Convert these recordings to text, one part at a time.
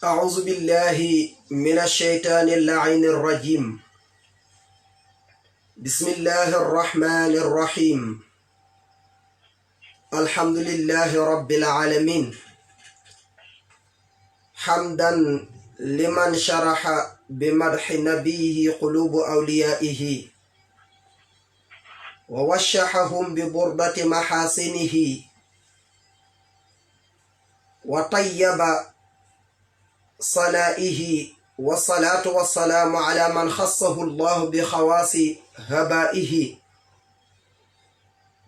أعوذ بالله من الشيطان اللعين الرجيم. بسم الله الرحمن الرحيم. الحمد لله رب العالمين، حمدا لمن شرح بمدح نبيه قلوب أوليائه ووشحهم ببردة محاسنه وطيب صنائه، والصلاة والسلام على من خصه الله بخواص هبائه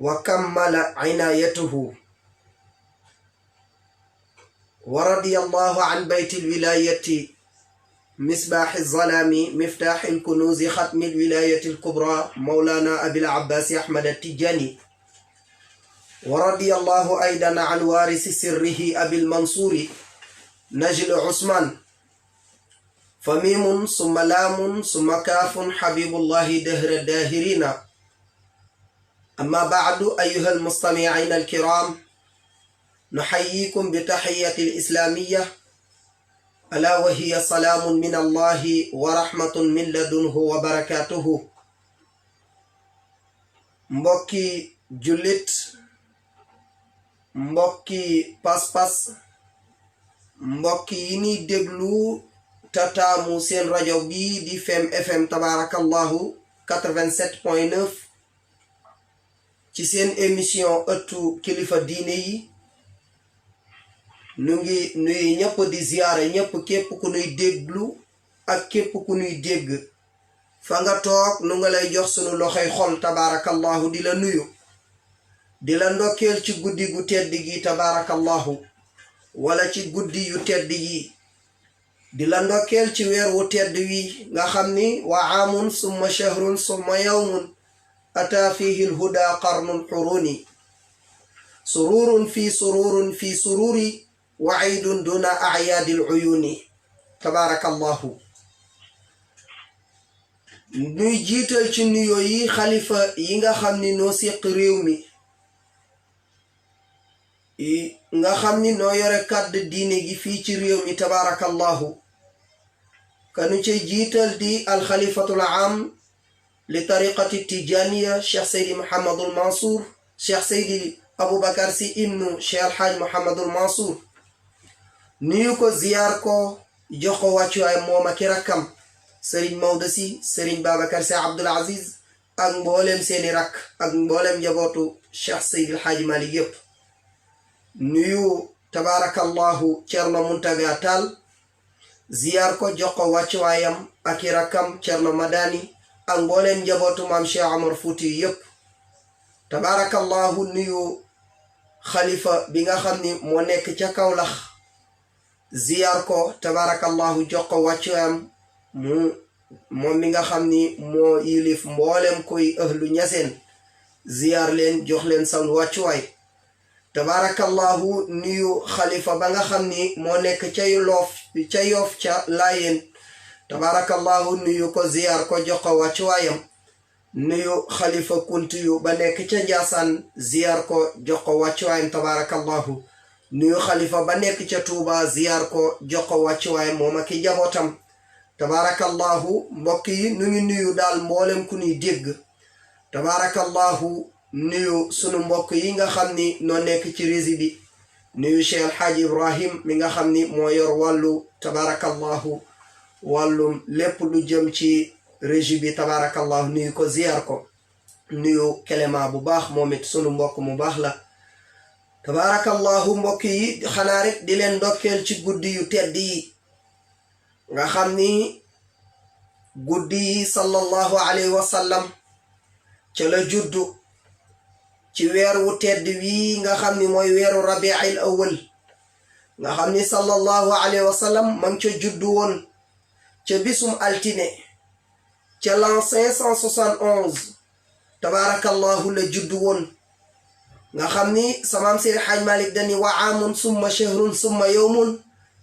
وكمل عنايته، ورضي الله عن بيت الولاية مصباح الظلام مفتاح الكنوز ختم الولاية الكبرى مولانا أبي العباس أحمد التجاني، ورضي الله أيضا عن وارث سره أبي المنصور نجل عثمان، فميم ثم لام ثم كاف حبيب الله دهر الداهرين. أما بعد، أيها المستمعين الكرام، نحييكم بتحية الإسلامية، ألا وهي سلام من الله ورحمة من لدنه وبركاته. mbokki jullit, mbokki pas-pas, mbokk yi ni déglu tataamu seen rajo bi di Fem FM tabarakallahu 87.9 ci seen émission ëttu kilifa diine yi. nu ngi nuy ñëpp di ziyaare ñëpp, képp ku nuy déglu ak képp ku nuy dégg fa nga toog, nu nga lay jox sunu loxoy xol tabarakallahu di la nuyu, di la ndokkeel ci guddi gu tedd gi tabarakallahu, wala ci guddi yu tedd yi, di la ndokkeel ci weer wu tedd wi nga xam ni wa aamun summa shahrun summa yawmun ata fihi lhuda qarnul xuruni, sururun fi sururi wa iidun duna ayaadil uyuni tabarakallahu. nuy jiital ci nuyoo yi xalifa yi nga xam ni noo séq réew mi, nga xam ni noo yore kàddu diine gi fii ci réew mi tabarakallahu. kanu ci jiital di alxalifatul am li tariqati tijaniya cheikh seydi Mouhamadul Mansour, cheikh seydi Aboubacar si ibnu cheikh alhaaj Mouhamadul Mansour. nuyu ko, ziyaar ko, jox ko wàccuwaay moom ak rakkam sëriñ Maodo si, sëriñ Babacar si Abdul Aziz, ak mboolem seeni rakk ak mboolem njabootu cheikh seydi alhaaj Malik yépp. nuyu tabarakallahu Cerno Muntaga Taal, ziyaar ko, jox ko wàccuwaayam ak i rakkam Cerno Madani ak mbooleem njabootu maam Cheikh Omar Fuuti yépp tabarakallahu. nuyu xalifa bi nga xam ni moo nekk ca Kawlax, ziyaar ko tabarakallahu, jox ko wàccuwaayam moom mi nga xam ni moo yilif mboolem koy ahlu ñaseen, ziyaar leen, jox leen sam wàccuwaay tabarakallahu. nuyu xalifa ba nga xam ni moo nekk ca Yoof ca Laayeen tabarakallahu, nuyu ko, ziyaar ko, jox ko wàccuwaayam. nuyu xalifa Kuntiyu ba nekk ca Njaasaan, ziyaar ko, jox ko wàccuwaayam tabarakallahu. nuyu xalifa ba nekk ca Tuuba, ziyaar ko, jox ko wàccuwaayam moom ak i jabootam tabarakallahu. mbokk yi, nu ngi nuyu daal mboolem ku ñuy dégg tabarakallahu. nuyu sunu mbokk yi nga xam ni noo nekk ci rési bi, nuyu Cheikh Alhaaj Ibrahim mi nga xam ni moo yor wàllu tabarakallahu wàllum lépp lu jëm ci régi bi tabarakallahu, nuyu ko, ziyaar ko. nuyu kelema bu baax, moom it sunu mbokk mu baax la tabarakallahu. mbokk yi, xanaa rek di leen ndokkeel ci guddi yu tedd yi nga xam ni guddi yi sallallahu alayhi wa sallam ca la juddu ci weer wu tedd wi nga xam ni mooy weeru rabi'il awwal, nga xam ni sallallahu alayhi wa sallam ma ngi ca juddu woon ca bisum altine ca l'an 571 tabarakallahu la juddu woon, nga xam ni samaam Seydi Hajj Malik dani wa aamun summa shahrun summa yawmun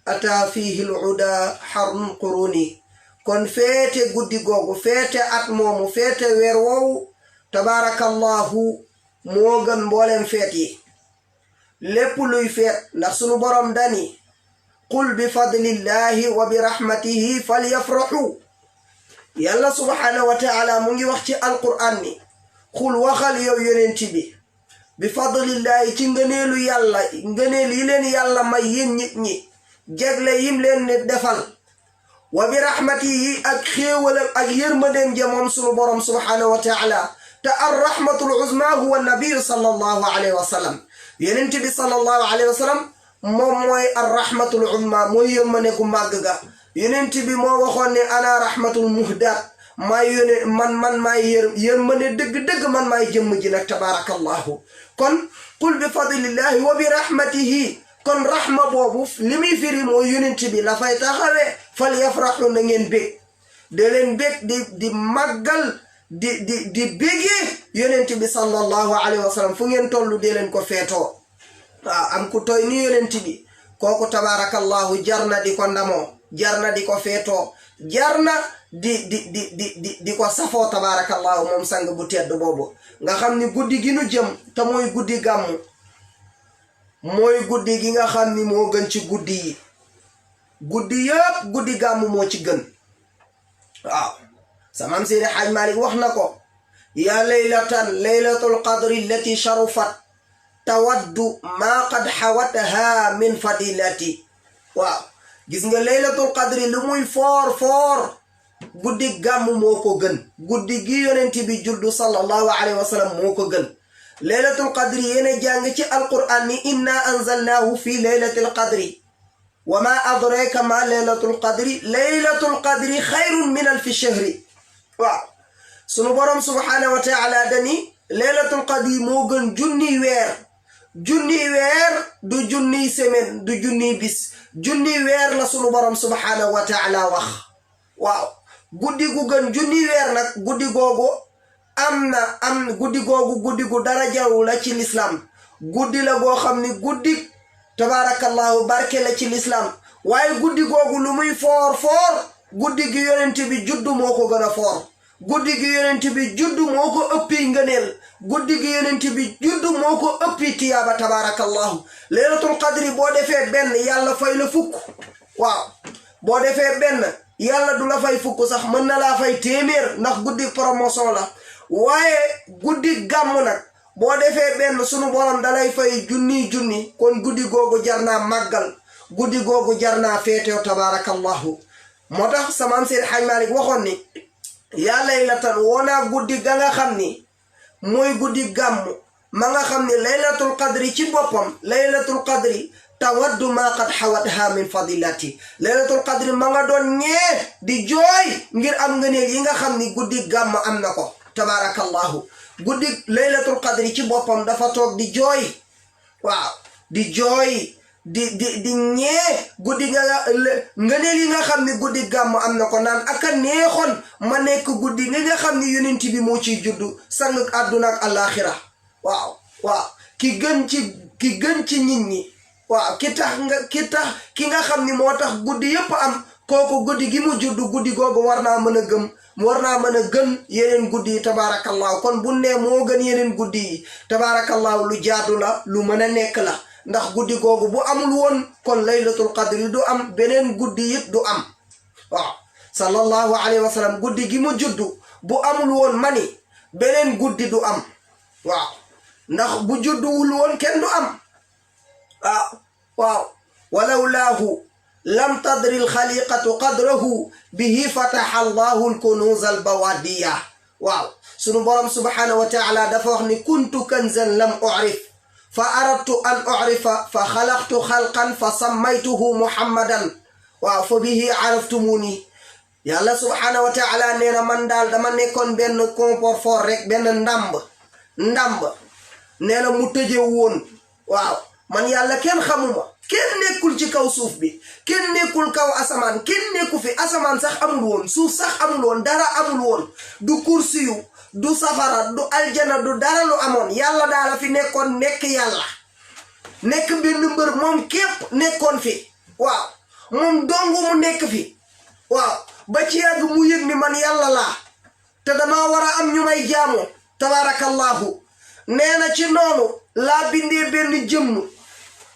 ata fihi l-uda harnul quruni. kon feete guddi googu, feete at moomu, feete weer woowu tabaarakallahu moo gën mbooleem feet yi lépp luy feet ndax sunu borom dani qul bi fadlillahi wa bi rahmatihi falyafrahu yàlla subhanahu wa taala mu ngi wax ci alquran ni xul waxal yow yonent bi fadlillahi ci ngëneelu yàlla ngëneel yi leen yàlla may yéen nit ñi jegle yim leen ne defal wa bi rahmatihi ak xéewalam ak yërmandeem ja moom sunu borom subhanahu wa taala te ar rahmatul uzma huwa nabiyu sallallahu alayhi wa sallam yonent bi sallallahu alayhi wa sallam moom mooy ar rahmatul uzma mooy yërmande gu màgg ga yonent bi moo waxoon ne ana rahmatul muhdat maay yóne man maay yërmande dëgg-dëgg man maay jëmm ji nag tabaarakallahu kon qul bi fadlillahi wa bi rahmatihi kon rahma boobu li muy firi mooy yonent bi la fay taxawee fal yafraxu na ngeen bég de leen bég di màggal di bégee yonent bi sallallahu alayhi wa sallam fu ngeen tollu dee leen ko feetoo waaw am ku toy ni yonent bi kooku tabaarakallahu jar na di ko ndamoo jar na di ko feetoo jar na di ko safoo tabaarakallahu moom sang bu tedd boobu nga xam ni guddi gi nu jëm te mooy guddi gàmmu mooy guddi gi nga xam ni moo gën ci guddi yi guddi yëpp guddi gàmmu moo ci gën waaw samam Seydi Hajj Malik wax na ko yaa laylatul qadri allati sharufat tawaddu maa qad xawataha min fadilati waaw gis nga laylatul qadri lu muy foor guddi gàmmu moo ko gën guddi gi yonent bi juddu sallallahu alayhi wa sallam moo ko gën laylatul qadri yéena jàng ci alquran ni inna anzalnahu fi laylatil qadri wa ma adraka ma laylatul qadri xayrun min alfi shahri waaw sunu borom subhanahu wa taala dani laylatul qadri moo gën junni weer du junni semaine du junni bis junni weer la sunu borom subhanahu wa taala wax waaw guddi gu gën junni weer nag guddi googu guddi gu darajawu la ci lislaam guddi la goo xam ni guddi tabaarakallahu barke la ci lislaam waaye guddi googu lu muy foor guddi gi yonent bi juddu moo ko gën a foor guddi gi yonent bi juddu moo ko ëppi ngëneel guddi gi yonent bi juddu moo ko ëppi tiyaaba tabaarakallahu laylatul qadri boo defee benn yàlla fay la fukk waaw boo defee benn yàlla du la fay fukk sax mën na laa fay téeméer ndax guddi promotion la waaye guddi gàmmu nag boo defee benn sunu borom dalay fay junni kon guddi googu jar naa màggal guddi googu jar naa feetew tabaarakallahu moo tax sama Seydi Hajj Malik waxoon ni yaa laylatan woonaa guddi ga nga xam ni mooy guddi gàmmu ma nga xam ni laylatul qadri ci boppam laylatul qadri tawaddu ma qad xawatha min fadilati laylatul qadri ma nga doon ñee di jooy ngir am ngëneel yi nga xam ni guddi gàmmu am na ko tabaarakallahu guddi laylatul qadri ci boppam dafa toog di jooy waaw di jooy di ñee guddi ngëneel yi nga xam ni guddi gàmmu am na ko naan aka neexoon ma nekk guddi nga xam ni yonent bi moo ciy juddu sang àdduna ak alaxira waaw ki gën ci nit ñi waaw ki nga xam ni moo tax guddi yépp am kooku guddi gi mu juddu guddi googu war naa mën a gën yeneen guddi yi tabaarakallahu kon bu ne moo gën yeneen guddi yi tabaarakallahu lu jaadu la lu mën a nekk la ndax guddi googu bu amul woon kon laylatul qadri du am beneen guddi it du am waaw sallallahu alayhi wa sallam guddi gi mu juddu bu amul woon mani beneen guddi du am waaw ndax bu judduwul woon kenn du am waaw walawlaahu lam tadri alxaliqatu qadrahu bihi fataha allahu alkunuz albawadiya waaw sunu borom subhanahu wa taala dafa wax ni kuntu kanzan lam u'rif fa aradtu an u'rifa fa xalaqtu xalqan fa sammaytuhu muhammadan waaw fa bihi araftumuni yàlla subhanahu wa taala nee na man daal dama nekkoon benn confort fort rek benn ndàmb nee na mu tëje woon waaw man yàlla kenn xamuma kenn nekkul ci kaw suuf bi kenn nekkul kaw asamaan kenn nekku fi asamaan sax amul woon suuf sax amul woon dara amul woon du kursiyu du safara du aljana du dara lu amoon yàlla daala fi nekkoon nekk yàlla nekk benn mbër moom képp nekkoon fi waaw moom dongu mu nekk fi waaw ba ci yàgg mu yëg ni man yàlla laa te dama war a am ñu may jaamu tabarakallahu nee na ci noonu laa bindee benn jëmm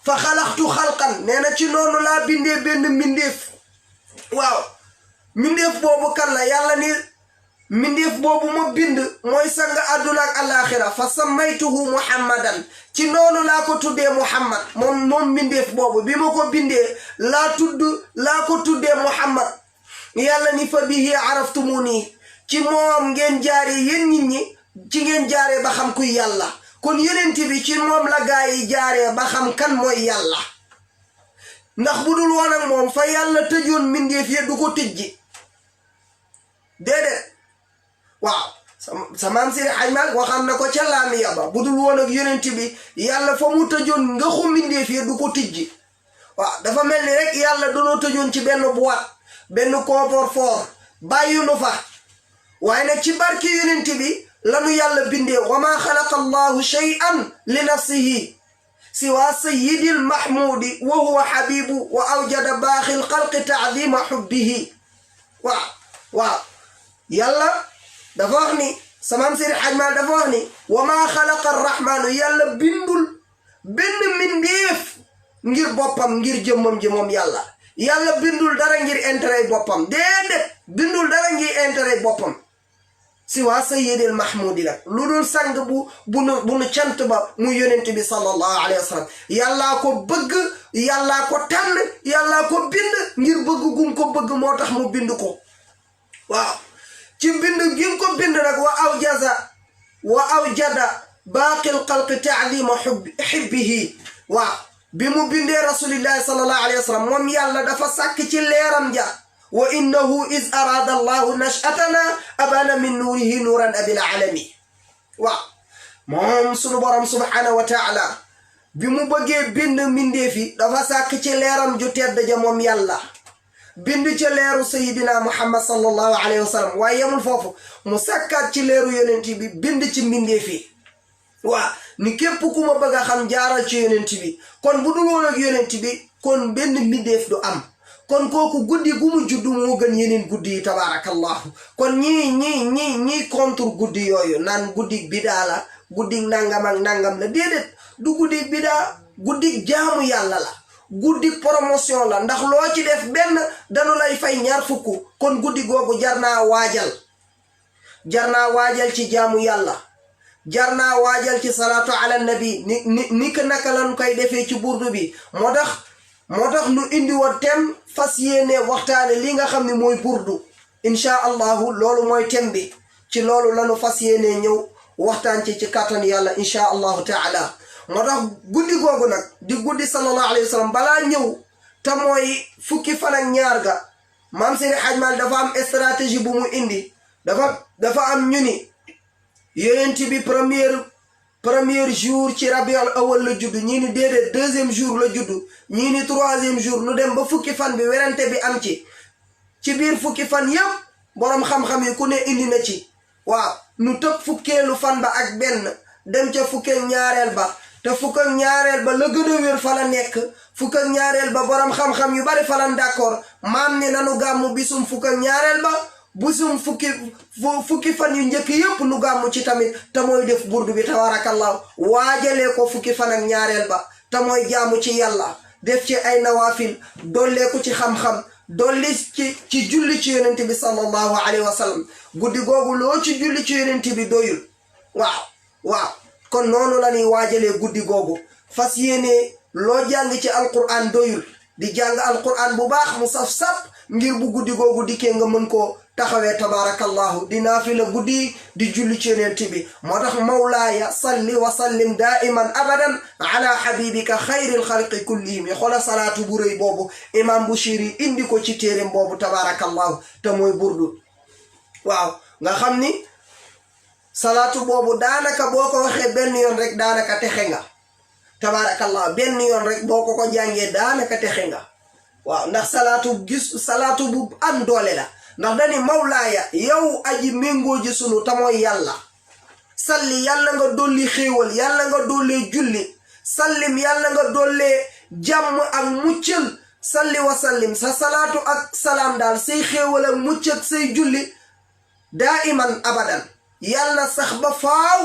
fa xalaxtu xalqan nee na ci noonu laa bindee benn mbindeef waaw mbindeef boobu kan la yàlla ni mbindeef boobu ma bind mooy sang àdduna ak alaxira fa sammaytuhu muhammadan ci noonu laa ko tuddee muhammad moom mbindeef boobu bi ma ko bindee laa ko tuddee muhammad yàlla ni fa bihi araftumuni ci moom ngeen jaaree yéen nit ñi ci ngeen jaaree ba xam kuy yàlla kon yonent bi ci moom la gaa yi jaaree ba xam kan mooy yàlla ndax bu dul woon ak moom fa yàlla tëjoon mbindeef ya du ko tëjji déedéet waaw sa maam Seydi Hajji Maalik waxam na ko ca laamiya ba bu dul woon ak yonent bi yàlla fa mu tëjoon nga xu mbindeef ya du ko tëjji waaw dafa mel ni rek yàlla danoo tëjoon ci benn boîte benn coffre-fort bàyyi nu fa waaye nag ci barki yonent bi lanu yàlla bindee wa ma xalaqa allahu shay'an li nafsihi siwa sayyidil mahmudi wa huwa habibu wa awjada baaxil xalqi taadima xubbihi waaw yàlla dafa wax ni samaam Seydi Hajji Maalik dafa wax ni wa ma xalaqa arrahmanu yàlla bindul benn mbindeef ngir boppam ngir jëmmam ji moom yàlla bindul dara ngir intérêt boppam déedéet bindul dara ngir intérêt boppam si waa sayyidil mahmudi la lu dul sang bu nu cant ba mu yonent bi sallallahu alayhi wa sallam yàllaa ko bëgg yàllaa ko tànn yàllaa ko bind ngir bëgg gum ko bëgg moo tax mu bind ko waaw ci bind gim ko bind nag wa awjada baaqil xalqi taadima xibbihi waaw bi mu bindee rasulillahi sallallahu alayhi wa sallam moom yàlla dafa sàkk ci leeram ja wa innahu is arada allahu nashatana abana min nuurihi nuuran abil alami waaw moom sunu borom subhanahu wa taala bi mu bëggee bind mbindee fi dafa sàkk ci leeram ju tedd ja moom yàlla bind ci leeru sayidina muhammad sallallahu alayhi wa sallam waaye yemul foofu mu sàkkaat ci leeru yonent bi bind ci mbindee fi waaw ni képp ku ma bëgg a xam jaaral ci yonent bi kon bu dul woon ak yonent bi kon benn mbindeef du am kon kooku guddi gu mu juddu moo gën yeneen guddi yi tabaarakallahu kon ñii contre guddi yooyu naan guddi bidaa la guddi nangam ak nangam la déedéet du guddi bidaa guddi jaamu yàlla la guddi promotion la ndax loo ci def benn danu lay fay ñaar fukk kon guddi googu jar naa waajal ci jaamu yàlla jar naa waajal ci salaatu ala nabi ni ko naka lan koy defee ci burdu bi moo tax nu indi woon tem fas yéene waxtaane li nga xam ne mooy burdu insha allahu loolu mooy tem bi ci loolu lanu fas yéene ñëw waxtaan ci kàttan yàlla insha allahu taala moo tax guddi googu nag di guddi sallallahu alayhi wa sallam balaa ñëw te mooy fukki fan ak ñaar ga maam Seydi Hajji Maalik dafa am stratégie bu mu indi dafa am ñu ni yonent bi premier jour ci rabiul awal la judd ñii ni déedéet deuxième jour la judd ñii ni troisième jour nu dem ba fukki fan bi werante bi am ci biir fukki fan yépp boroom xam-xam yi ku ne indi na ci waaw nu tëb fukkeelu fan ba ak benn dem ca fukkeel ñaareel ba te fukk ak ñaareel ba la gën a wér fa la nekk fukk ak ñaareel ba boroom xam-xam yu bari fa la d'accord maam ni nanu gàmmu bisum fukk ak ñaareel ba busum fukki fan yu njëkk yépp nu gàmmu ci tamit te mooy def burdu bi tabarakallahu waajalee ko fukki fan ak ñaareel ba te mooy jaamu ci yàlla def ci ay nawaafil dollee ko ci xam-xam dolli ci julli ci yonent bi sallallahu alayhi wa sallam guddi googu loo ci julli ci yonent bi doyul waaw kon noonu la ñuy waajalee guddi googu fas yéene loo jàng ci alquran doyul di jàng alquran bu baax mu saf-saf ngir bu guddi googu dikkee nga mën koo taxawee tabarakallahu di naafila guddi di julli ci yonent bi moo tax mawlaaya salli wa sallim daiman abadan ala habibika xayril xalqi kullihim yi xola salaatu bu rëy boobu imam Bushiri indi ko ci téeréem boobu tabarakallahu te mooy burdu waaw nga xam ni salaatu boobu daanaka boo ko waxee benn yoon rek daanaka texe nga tabarakallahu benn yoon rek boo ko jàngee daanaka texe nga waaw ndax salaatu bu am doole la ndax dani mawlaaya yow aji méngoo ji sunu tamooy yàlla salli yàlla nga dolli xéewal yàlla nga dollee julli sallim yàlla nga dollee jàmm ak muccal salli wa sallim sa salaatu ak salaam daal say xéewal ak mucc ak say julli daa iman abadan yal na sax ba faaw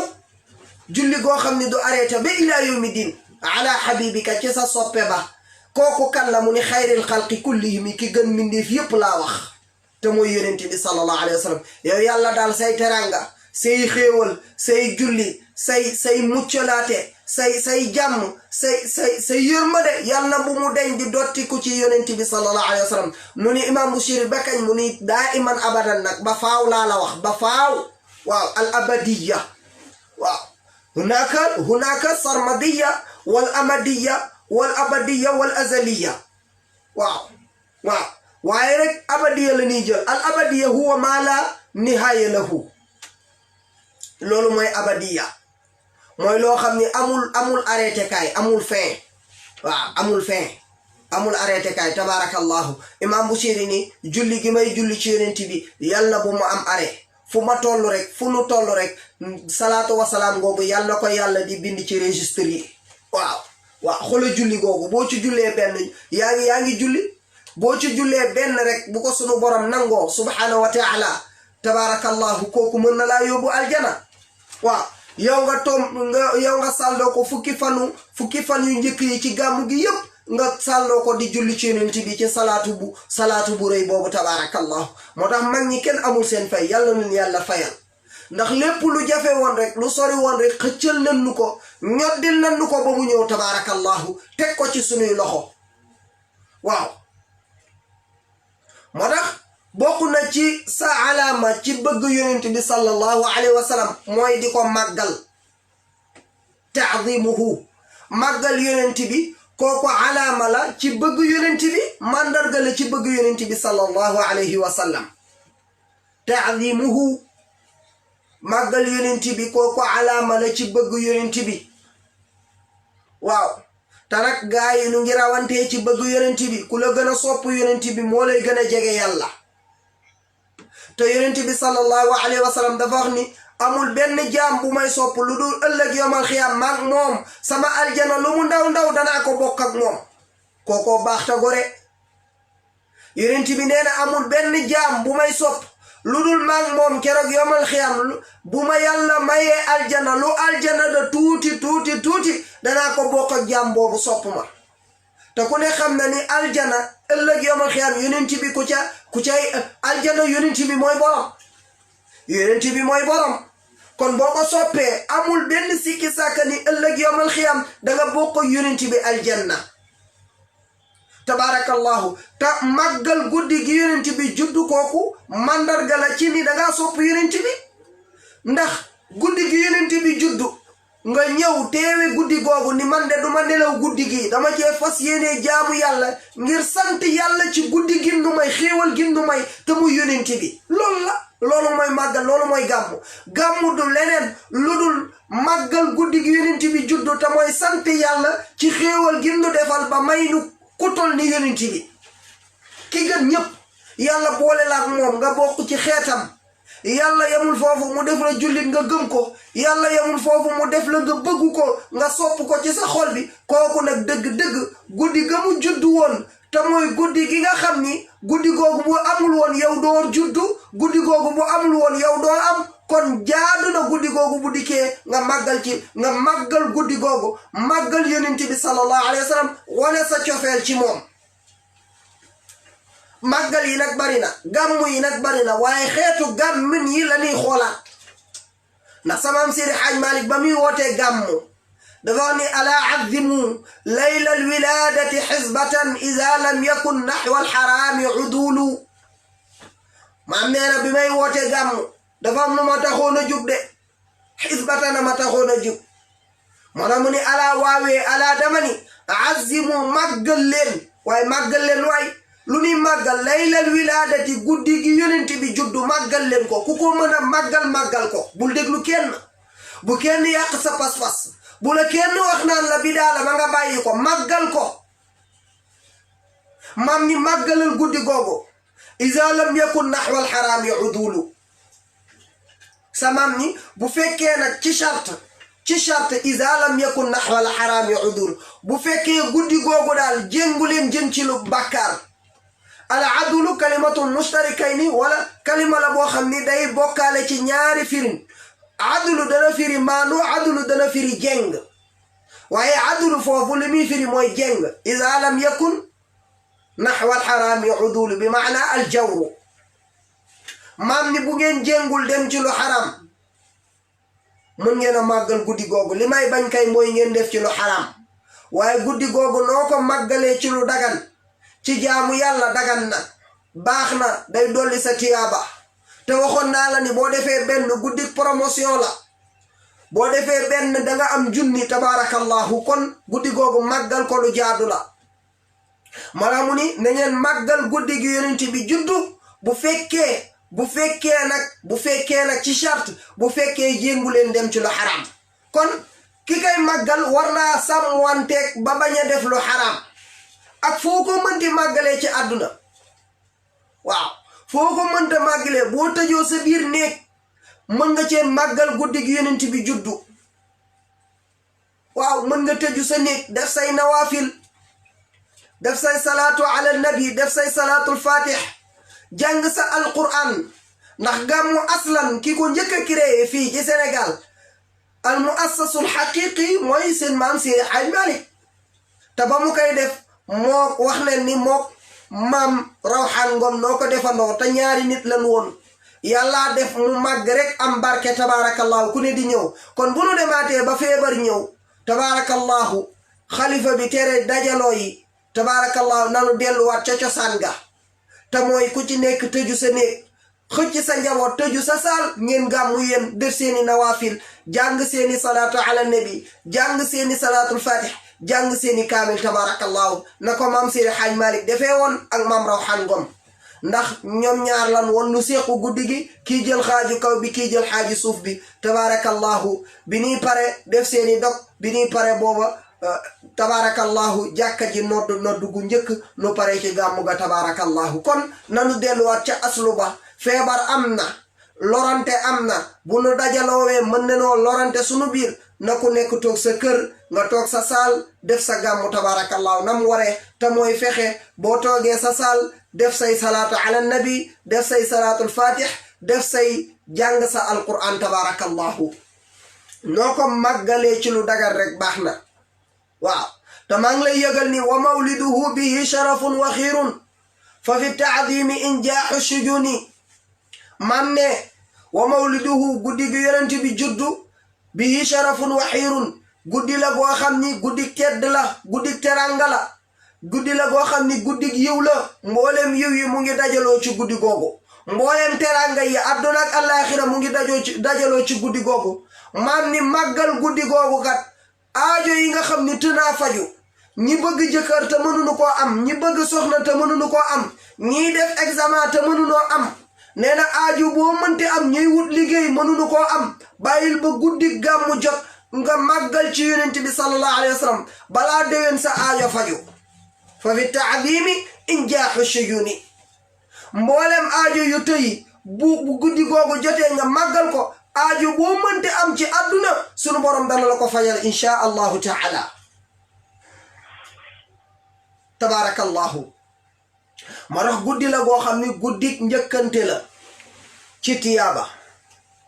julli goo xam ne du arrêté ba ila yawmi din ala habibika ci sa soppe ba kooku kan la mu ni xayril xalqi kullihim ki gën mbindeef yépp laa wax te mooy yonent bi sallallahu alayhi wa sallam yow yàlla daal say teranga say xéewal say julli say muccalaate say jàmm say yërmande yàlla na bu mu deñ di dottiku ci yonent bi sallallahu alayhi wa sallam mu ni imam Bushiri bakañ mu ni daa iman abadan nag ba faaw laa la wax ba faaw waaw al abadiya waaw hunaka sarmadiya wal amadiya wal abadiya wal azaliya waaw waaye rek abadiya la ñuy jël al abadiya huwa ma la nihaaya lahu loolu mooy abadiya mooy loo xam ni amul arrêté kaay amul fin waaw amul arrêté kaay tabarakallahu imam Bushiri ni julli gi may julli ci yonent bi yal na bu mu am arrêt fu ma toll rek fu nu toll rek salaatu wasalaam googu yal na ko yàlla di bind ci registre yi waaw xoolal julli googu boo ci jullee benn yaa ngi julli boo ci jullee benn rek bu ko sunu borom nangoo subhanahu wa taala tabarakallahu kooku mën na laa yóbbu aljana waaw yow nga sàlloo ko fukki fan yu njëkk yi ci gàmmu gi yëpp nga sàlloo ko di julli ci yonent bi ci salaatu bu rëy boobu tabarakallahu moo tax mag ñi kenn amul seen fay yàlla nun yàlla fayal ndax lépp lu jafe woon rek lu sori woon rek xëccal nan nu ko ñoddil nan nu ko ba mu ñëw tabarakallahu teg ko ci sunuy loxo waaw moo tax bokk na ci sa alaama ci bëgg yonent bi sallallahu alayhi wa sallam mooy di ko màggal ta'zimuhu màggal yonent bi kooku alaama la ci bëgg yonent bi mandarga la ci bëgg yonent bi sallallahu alayhi wa sallam ta'zimuhu màggal yonent bi kooku alaama la ci bëgg yonent bi waaw te nag gaa yi nu ngi rawantee ci bëgg yonent bi ku la gën a sopp yonent bi moo lay gën a jege yàlla te yonent bi sallallahu alayhi wa sallam dafa wax ni amul benn jaam bu may sopp lu dul ëllëg yomal xiyaam maag moom sama aljana lu mu ndaw danaa ko bokk ak moom kookoo baax ta gore yonent bi nee na amul benn jaam bu may sopp lu dul maag moom keroog yomal xiyaam bu ma yàlla mayee aljana lu aljana da tuuti danaa ko bokk ak jaam boobu sopp ma te ku ne xam na ni aljana ëllëg yomal xiyaam yonent bi ku cay aljana yonent bi mooy borom kon boo ko soppee amul benn sikki sàkka ni ëllëg yomal xiyaam danga bokk ak yonent bi aljanna tabarakallahu te màggal guddi gi yonent bi juddu kooku mandarga la ci ni dangaa sopp yonent bi ndax guddi gi yonent bi juddu nga ñëw teewe guddi googu ni man de duma nelaw guddi gi dama cee fas yéene jaamu yàlla ngir sant yàlla ci guddi gi nu may xéewal gi nu may te mu yonent bi loolu mooy màggal loolu mooy gàmmu du leneen lu dul màggal guddi gi yonent bi juddu te mooy sant yàlla ci xéewal gi nu defal ba may nu ku tol ni yonent bi ki gën ñëpp yàlla boole la ak moom nga bokk ci xeetam yàlla yamul foofu mu def la jullit nga gëm ko yàlla yamul foofu mu def la nga bëggu ko nga sopp ko ci sa xol bi kooku nag dëgg-dëgg guddi ga mu juddu woon te mooy guddi gi nga xam ni guddi googu bu amul woon yow doo juddu guddi googu bu amul woon yow doo am kon jaadu na guddi googu bu dikkee nga màggal guddi googu màggal yonent bi sallallahu alayhi wa sallam wane sa cofeel ci moom màggal yi nag bari na gàmmu yi nag bari na waaye xeetu gàmmin yi la ñuy xoolaat ndax samaam Seydi Hajj Malik ba muy wootee gàmmu dafa wax ni alaa azimu layla alwiladati xisbatan ida lam yakun naxwa alxaraami udulu maam nee na bi may wootee gàmmu dafa am nu ma taxoon a jug de xisbatan ma taxoon a jug moo na mu ni alaa waawee alaa dama ni azimu màggal leen waaye màggal leen waay lu ni màggal laylal wilaadati guddi gi yonent bi juddu màggal leen ko ku ko mën a màggal ko bul déglu kenn bu kenn yàq sa pas-pas bu la kenn wax naan la bidaa la ma nga bàyyi ko màggal ko mam ni màggalal guddi googu iza lam yakun naxwal xaraami udulu sa mam ni bu fekkee nag ci charte iza lam yakun naxwal xaraami udulu bu fekkee guddi googu daal jéngu leen jëm ci lu bàkkaar al adulu kalimatun mustarikayni wala kalima la boo xam ni day bokkaale ci ñaari firin adlu dana firi maandu adlu dana firi jeng waaye adlu foofu li muy firi mooy jeng iza lam yakun naxwa alxaraami udulu bi maana aljawru maam ni bu ngeen jéngul dem ci lu xaram mun ngeen a màggal guddi googu li may bañ kay mooy ngeen def ci lu xaram waaye guddi googu noo ko màggalee ci lu dagan ci jaamu yàlla dagan na baax na day dolli sa tiyaaba te waxoon naa la ni boo defee benn guddi promotion la boo defee benn danga am junni tabaarakallahu kon guddi googu màggal ko lu jaadu la mala mu ni na ngeen màggal guddi gi yonent bi juddu bu fekkee nag ci charte bu fekkee jéngu leen dem ci lu xaram kon ki kay màggal war naa sàmmanteeg ba bañ a def lu xaram ak foo ko mënti màggalee ci àdduna waaw foo ko mënta màggalee boo tëjoo sa biir néeg mën nga cee màggal guddi gi yonent bi juddu waaw mën nga tëju sa néeg def say nawaafil def say salaatu ala nabi def say salaatul fatih jàng sa alquran ndax gàmmu aslan ki ko njëkk a créé fii ci Sénégal al muassasul xaqiqi mooy seen maam Seydi Hajji Malick te ba mu koy def moo wax leen ni mook maam Rawxaan Ngom noo ko defandoo te ñaari nit lan woon yàlla def mu màgg rek am barke tabaarakallahu ku ne di ñëw kon bu nu demaatee ba feebar ñëw tabaarakallahu xalifa bi tere dajaloo yi tabaarakallahu nanu delluwaat ca cosaan ga te mooy ku ci nekk tëju sa néeg xëcc sa njaboot tëju sa saal ngeen gàmmu yéen def seeni nawaafil jàng seeni salaatu ala nabi jàng seeni salaatul fatih jàng seeni kaamil tabaarakallahu na ko maam Seydi Hajji Malick defee woon ak maam Rawxaan Ngom ndax ñoom ñaar lan woon lu seequ guddi gi kii jël xaaju kaw bi kii jël xaaju suuf bi tabaarakallahu bi ñuy pare def seeni dog bi ñuy pare booba tabaarakallahu jàkka ji noddu gu njëkk nu pare ci gàmmu ga tabaarakallahu kon nanu delluwaat ca aslu ba feebar am na lorante am na bu nu dajaloowee mën nanoo lorante sunu biir na ku nekk toog sa kër nga toog sa saal def sa gàmmu tabaarakallahu nam waree te mooy fexe boo toogee sa saal def say salaatu ala nabi def say salaatul fatih def say jàng sa alquran tabaarakallahu noo ko màggalee ci lu dagar rek baax na waaw te maa ngi lay yëgal ni wa mawliduhu bihi sharafun wa xiirun fa fi taadimi injaaxu shujuni man ne wa mawliduhu guddi gi yonent bi juddu bihi sharafun wa xiirun guddi la goo xam ni guddi tedd la guddi teranga la guddi la goo xam ni guddi yiw la mboolem yiw yi mu ngi dajaloo ci guddi googu mboolem teranga yi àdduna ak àllaaxira mu ngi dajaloo ci guddi googu maam ni màggal guddi googu kat aajo yi nga xam ni tënaa faju ñi bëgg jëkkër te mënuñu koo am ñi bëgg soxna te mënuñu koo am ñii def examen te mënunoo am nee na aajo boo mënti am ñuy wut liggéey mënuñu koo am bàyyil ba guddi gàmmu jot nga màggal ci yonent bi sallallahu alayhi wa sallam balaa déwén sa aajo faju fa fi taadimi injaaxu shujuni mboolem aajo yu tëyi bu guddi googu jotee nga màggal ko aajo boo mënti am ci àdduna sunu borom dana la ko fajal insha allahu taala tabaarakallahu ma tax guddi la goo xam ni guddik njëkkante la ci tiyaaba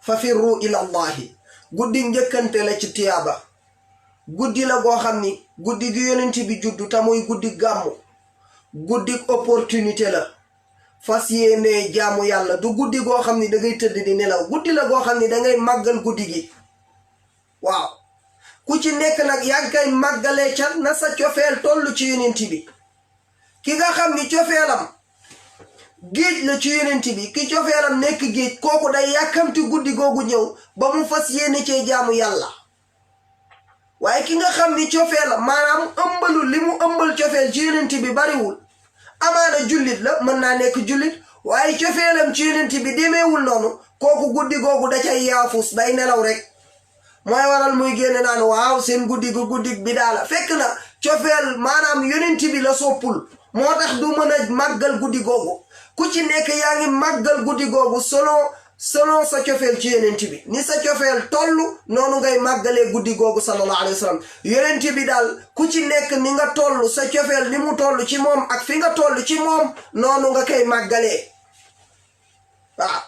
fa firru ila allahi guddik njëkkante la ci tiyaaba guddi la goo xam ni guddi gi yonent bi juddu te muy guddi gàmmu guddik opportunité la fas yéene jaamu yàlla du guddi goo xam ni da ngay tëdd di nelaw guddi la goo xam ni da ngay màggal guddi gi waaw ku ci nekk nag yaa ngi koy màggalee ca na sa cofeel toll ci yonent bi ki nga xam ni cofeelam géej la ci yonent bi ki cofeelam nekk géej kooku day yàkkamti guddi googu ñëw ba mu fas yéene cee jaamu yàlla waaye ki nga xam ni cofeelam maanaam ëmbalu li mu ëmbal cofeel ci yonent bi bariwul amaana jullit la mën naa nekk jullit waaye cofeelam ci yonent bi demeewul noonu kooku guddi googu da cay yaafus day nelaw rek mooy waral muy génne naan waaw seen guddi gu guddi bi daala fekk na cofeel maanaam yonent bi la soppul moo tax du mën a màggal guddi googu ku ci nekk yaa ngi màggal guddi googu selon sa cofeel ci yonent bi ni sa cofeel toll noonu ngay màggalee guddi googu sallallahu alayhi wa sallam yonent bi daal ku ci nekk ni nga toll sa cofeel ni mu toll ci moom ak fi nga toll ci moom noonu nga koy màggalee waaw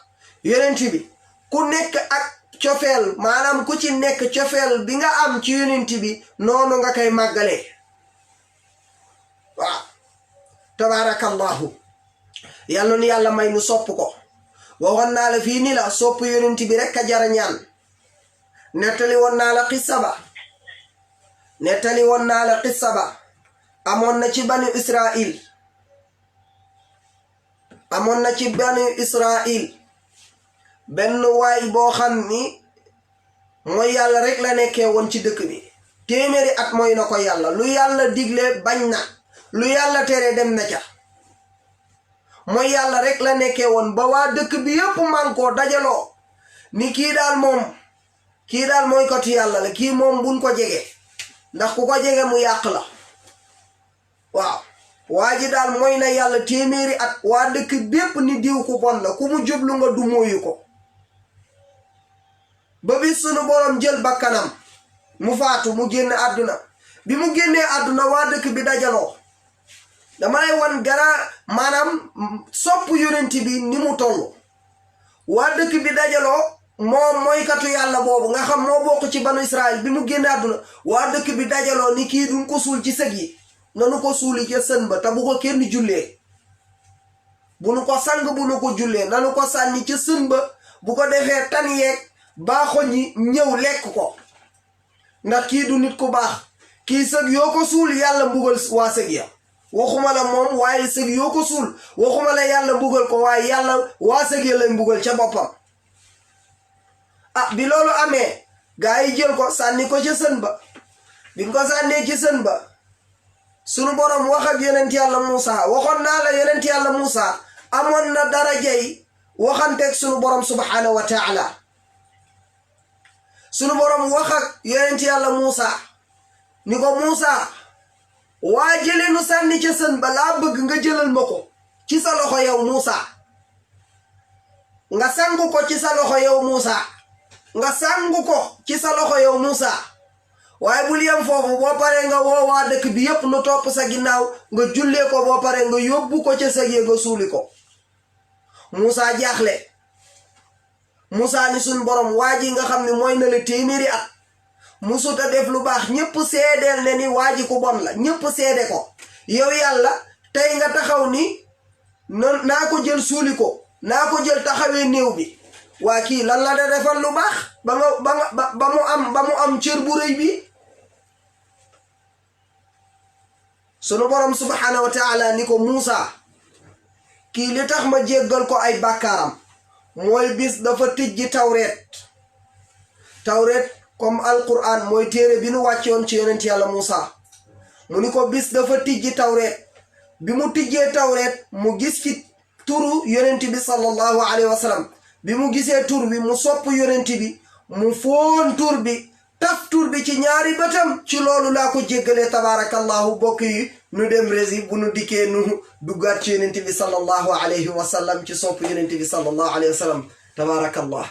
yonent bi ku nekk ak cofeel maanaam ku ci nekk cofeel bi nga am ci yonent bi noonu nga koy màggalee waaw tabaarakallahu yàlla nu yàlla may nu sopp ko waxoon naa la fii ni la sopp yonent bi rek a jara ñaan nettali woon naa la xissa ba amoon na ci bani Israil benn waay boo xam ni mooy yàlla rek la nekkee woon ci dëkk bi téeméeri at mooy na ko yàlla lu yàlla digle bañ na lu yàlla tere dem na ca mooy yàlla rek la nekkee woon ba waa dëkk bi yépp man koo dajaloo ni kii daal mooy katu yàlla la kii moom buñ ko jege ndax ku ko jege mu yàq la waaw waa ji daal mooy na yàlla téeméeri at waa dëkk bépp ni diw ku bon la ku mu jublu nga du mooyu ko ba bis sunu boroom jël bakkanam mu faatu mu génn àdduna bi mu génnee àdduna waa dëkk bi dajaloo dama lay wan maanaam sopp yonent bi ni mu toll waa dëkk bi dajaloo moom mooy katu yàlla boobu nga xam moo bokk ci banu Israël bi mu génnee àdduna waa dëkk bi dajaloo ni kii duñ ko suul ci sëg yi nanu ko suuli ca sën ba te bu ko kenn jullee bu nu ko sang bu nu ko jullee nanu ko sànni ca sën ba bu ko defee tan yeeg baaxo ñi ñëw lekk ko ndax kii du nit ku baax kii sëg yoo ko suul yàlla mbugal waa sëg ya waxuma la moom waaye sëg yoo ko suul waxuma la yàlla mbugal ko waaye yàlla waa sëg ya lay mbugal ca boppam bi loolu amee gaa yi jël ko sànni ko ca sën ba biñ ko sànnee ci sën ba sunu borom wax ak yonent yàlla Muusa waxoon naa la yonent yàlla Muusa amoon na darajay waxanteeg sunu borom subhanahu wa taala sunu borom wax ak yonent yàlla Muusa ni ko Muusa waa jële nu sànni ca sën ba laa bëgg nga jëlal ma ko ci sa loxo yow Muusa nga sangu ko ci sa loxo yow Muusa nga sangu ko ci sa loxo yow Muusa waaye bul yem foofu boo paree nga woo waa dëkk bi yépp nu topp sa ginnaaw nga jullee ko boo paree nga yóbbu ko ca sëg nga suuli ko Muusa jaaxle Muusa ni suñ borom waa ji nga xam ne mooy na la téeméeri at musut a def lu baax ñépp seedeel ne ni waa ji ku bon la ñépp seede ko yow yàlla tey nga taxaw ni naa ko jël suuli ko naa ko jël taxawee néew bi waa kii lan la da defal lu baax ba mu am cër bu rëy bi sunu borom subhanahu wa taala ni ko Muusa kii li tax ma jéggal ko ay bàkkaaram mooy bis dafa tijji tawreet comme alquran mooy téere bi nu wàccoon ci yonent yàlla Muusa mu ni ko bis dafa tijji tawreet bi mu tijjee tawreet mu gis ci turu yonent bi sallallahu alayhi wa sallam bi mu gisee tur bi mu sopp yonent bi mu foon tur bi taf tur bi ci ñaari bëtam ci loolu laa ko jéggalee tabaarakallahu bokk yi nu dem rési bu nu dikkee nu duggaat ci yonent bi sallallahu alayhi wa sallam ci sopp yonent bi sallallahu alayhi wa sallam tabaarakallah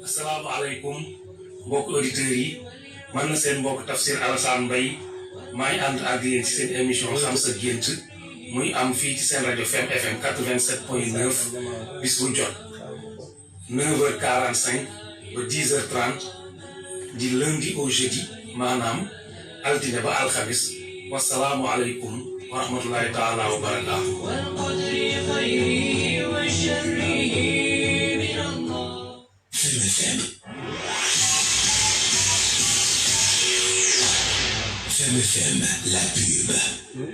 asalaamaaleykum mbokk auditeurs yi man na seen mbokk Tafsir Alassane Mbaye maay ànd ak yéen ci seen émission xam sa gént muy am fii ci seen rajo Fem FM 87.9 bis bu jot 9h45 ba 10h30 di lundi au jeudi maanaam altine ba alxamis wasalaamualeykum wa rahmatullahi taala wa barakaatu. FM, la pub.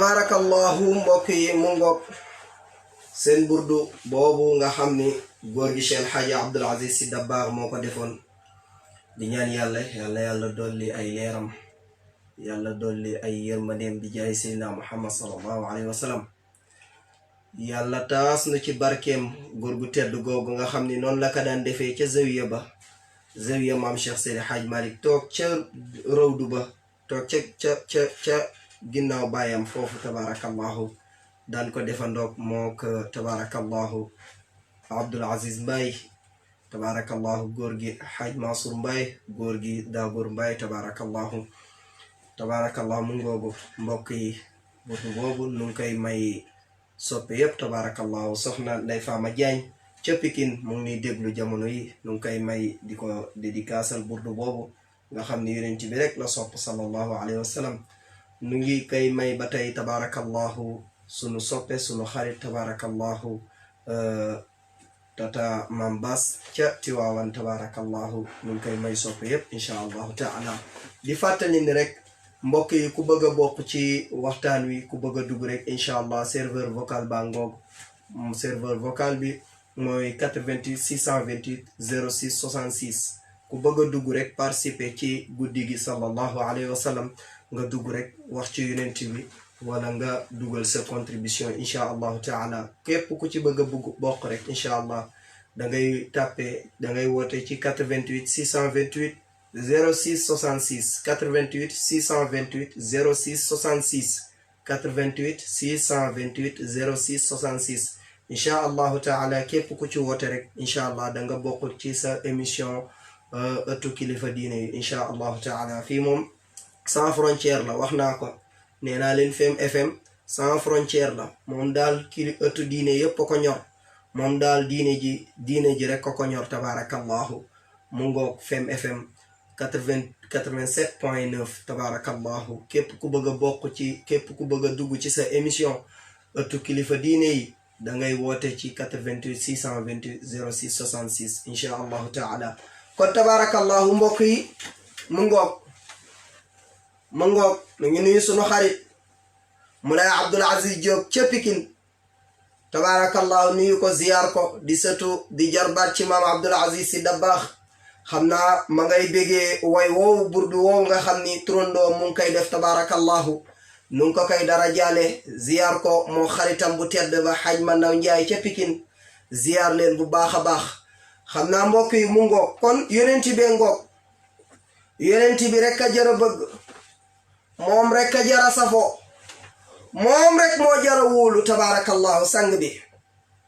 tabarakallahu mbokk yi mu ngoog seen burdu boobu nga xam ni góor gi Cheikh Hadji Abdoul Aziz Sy Dabakh moo ko defoon di ñaan yàlla dolli ay leeram yàlla dolli ay yërmandeem bi jaay seydina Muhammad sallallahu alayhi wa sallam yàlla taas na ci barkeem góor gu tedd googu nga xam ni noonu la ko daan defee ca zawiya maam Cheikh Seydi Hadj Malick toog ca rawdu ba toog ca ginnaaw baayam foofu tabarakallahu daan ko defandoog moo ko tabarakallahu Abdoul Aziz Mbaye tabarakallahu góor gi Hadj Mansour Mbaye góor gi Dagour Mbaye tabarakallahu mu ngoogu mbokk yi burdu boobu nu ngi koy may soppe yépp tabarakallahu soxna Ndey Fama Jaañ ca Pikine mu ngi déglu jamono yi nu ngi koy may di ko dédicacel burdu boobu nga xam ne yonent bi rek la sopp sallallahu alayhi wa sallam nu ngi koy may ba tey tabarakallahu sunu soppe sunu xarit tabarakallahu tata Mam Bass ca Tiwaawan tabarakallahu nu ngi koy may soppe yépp insha allahu taala di fàttali ni rek mbokk yi ku bëgg a bokk ci waxtaan wi ku bëgg a dugg rek incha allah serveur vocal baa ngoog serveur vocal bi mooy 88 628 06 66 ku bëgg a dugg rek participer ci guddi gi sallallahu alayhi wa sallam nga dugg rek wax ci yonent bi wala nga dugal sa contribution incha allahu taala képp ku ci bëgg a bokk rek incha allah da ngay woote ci 88 628 06 66 88 628 06 66 88 628 06 66 incha allahu taala képp ku ci woote rek incha allah da nga bokk ci sa émission ëttu kilifa diine yi incha allahu taala fii moom sans frontière la wax naa ko nee naa leen Fem FM sans frontière la moom daal ëttu diine yépp ko ñor moom daal diine ji rek ko ñor tabarakallahu mu ngoog Fem FM 87.9 tabarakallahu képp ku bëgg a bokk ci képp ku bëgg a dugg ci sa émission ëttu kilifa diine yi da ngay woote ci 88 628 06 66 insha allahu taala kon tabarakallahu mbokk yi mu ngoog nu ngi nuyu sunu xarit Moulay Abdoul Aziz Diop ca Pikine tabarakallahu nuyu ko ziyaar ko di sëtu di jarbaat ci maam Abdoul Aziz Sy Dabakh xam naa ma ngay bégee way woowu burdu woowu nga xam ni turandoo mu ngi koy def tabarakallahu nu ngi ko koy dara jaale ziyaar ko moo xaritam bu tedd ba Hadj Mandaw Njaay ca Pikine ziyaar leen bu baax a baax xam naa mbokk yi mu ngoog kon yonent bee ngoog yonent bi rek a jara bëgg moom rek a jara safoo moom rek moo jara wóolu tabarakallahu sang bi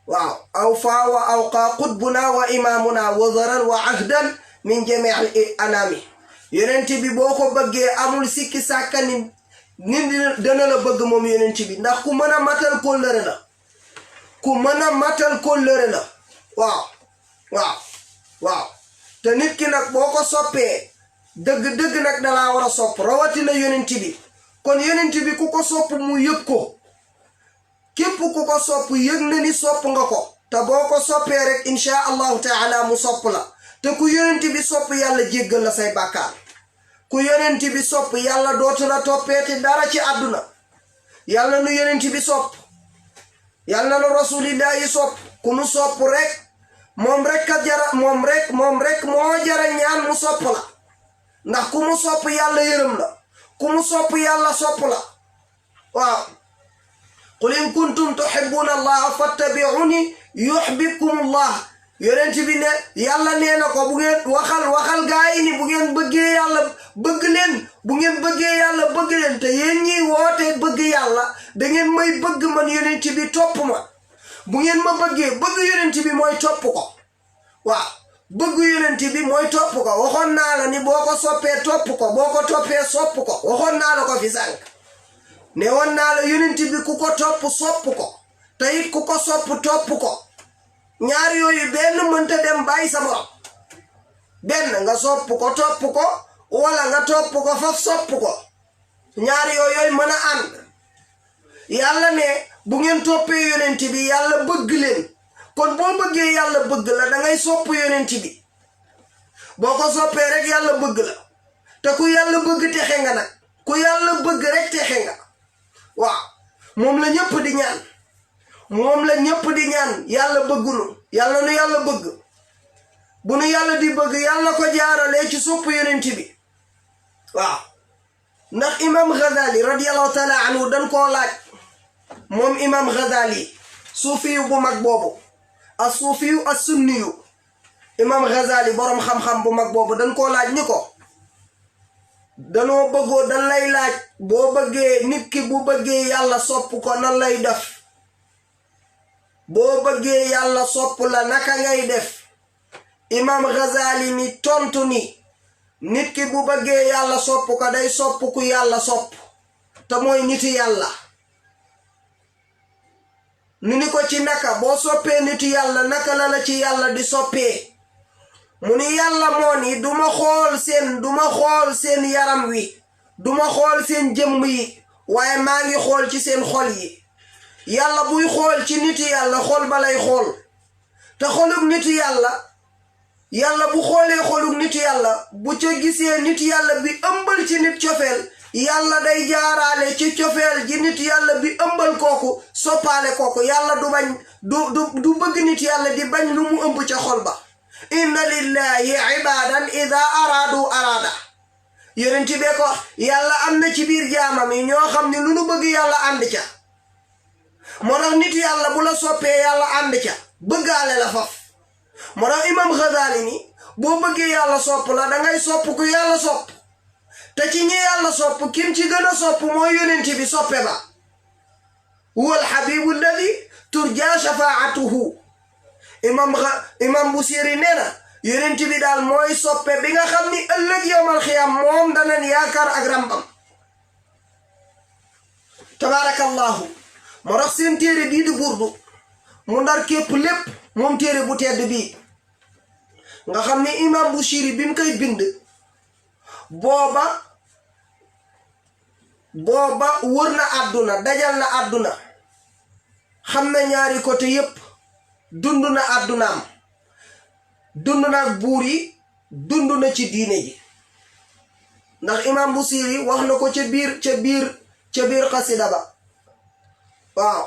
waaw aw faa wa awqa qutbuna wa imamuna wa zaran wa ahdan min jamii al anami yonent bi boo ko bëggee amul sikki sàkka ni nit dana la bëgg moom yonent bi ndax ku mën a matal kóllëre la waaw te nit ki nag boo ko soppee dëgg nag dalaa war a sopp rawatina yonent bi kon yonent bi ku ko sopp mu yëg ko képp ku ko sopp yëg na ni sopp nga ko te boo ko soppee rek insha allahu taala mu sopp la te ku yonent bi sopp yàlla jéggal la say bàkkaar ku yonent bi sopp yàlla dootu la toppeeti dara ci àdduna yàlla nu yonent bi sopp yàlla nu rasulillahi sopp ku nu sopp rek moom rek moo jara ñaan mu sopp la ndax ku mu sopp yàlla yërëm la ku mu sopp yàlla sopp la waaw qul in kuntum tuhibbuna allaha fattabi'uni yuhibbukum allah yonent bi ne yàlla nee na ko bu ngeen waxal gaa yi ni bu ngeen bëggee yàlla bëgg leen bu ngeen bëggee yàlla bëgg leen te yéen ñiy woote bëgg yàlla da ngeen may bëgg man yonent bi topp ma bu ngeen ma bëggee bëgg yonent bi mooy topp ko waaw bëgg yonent bi mooy topp ko waxoon naa la ni boo ko soppee topp ko boo ko toppee sopp ko waxoon naa la ko fi sànq ne woon naa la yonent bi ku ko topp sopp ko te it ku ko sopp topp ko ñaar yooyu benn mënta dem bàyyi sa morom benn nga sopp ko topp ko wala nga topp ko faf sopp ko ñaar yooyu mën a ànd yàlla ne bu ngeen toppee yonent bi yàlla bëgg leen kon boo bëggee yàlla bëgg la da ngay sopp yonent bi boo ko soppee rek yàlla bëgg la te ku yàlla bëgg texe nga nag ku yàlla bëgg rek texe nga waaw moom la ñëpp di ñaan moom la ñëpp di ñaan yàlla bëggunu yàlla nu yàlla bëgg bu nu yàlla di bëgg yàlla ko jaaralee ci sopp yonent bi waaw ndax imam Ghazali radiyallahu taala anhu dañ koo laaj moom imam Ghazali suufiyu bu mag boobu as suufiyu as sunniyu imam Ghazali boroom xam-xam bu mag boobu dañ koo laaj ni ko danoo bëggoo dañ lay laaj boo bëggee nit ki bu bëggee yàlla sopp ko nan lay def boo bëggee yàlla sopp la naka ngay def imam Ghazali ni tontu ni nit ki bu bëggee yàlla sopp ko day sopp ku yàlla sopp te mooy niti yàlla ni ko ci naka boo soppee niti yàlla naka la ci yàlla di soppee mu ni yàlla moo ni duma xool seen yaram wi duma xool seen jëmm yi waaye maa ngi xool ci seen xol yi yàlla buy xool ci niti yàlla xol ba lay xool te xolug niti yàlla bu xoolee xolug niti yàlla bu ca gisee niti yàlla bi ëmbal ci nit cofeel yàlla day jaaraale ci cofeel ji nit yàlla bi ëmbal kooku soppaale kooku yàlla du bañ du bëgg nit yàlla di bañ lu mu ëmb ca xol ba inna lillahi ibadan ida araadu araada yonent bi ko yàlla am na ci biir jaamam yi ñoo xam ne lu nu bëgg yàlla ànd ca moo tax nit yàlla bu la soppee yàlla ànd ca bëggaale la faf moo tax imam Ghazali ni boo bëggee yàlla sopp la dangay sopp ku yàlla sopp te ci ñi yàlla sopp kim ci gën a sopp mooy yonent bi soppe ba huwa alhabibu alladi turja shafaatuhu imam Busiri nee na yonent bi daal mooy soppe bi nga xam ni ëllëg yowmal xiyam moom danañ yaakaar ak rambam tabaarakallahu moo tax seen téere bii di burdu mu ndar képp lépp moom téere bu tedd bii nga xam ni imam Busiri bi mu koy bind booba wër na àdduna dajal na àdduna xam na ñaari côté yépp dund na àddunaam dund na ak buur yi dund na ci diine ji ndax imam Busiri wax na ko ca biir xasida ba waaw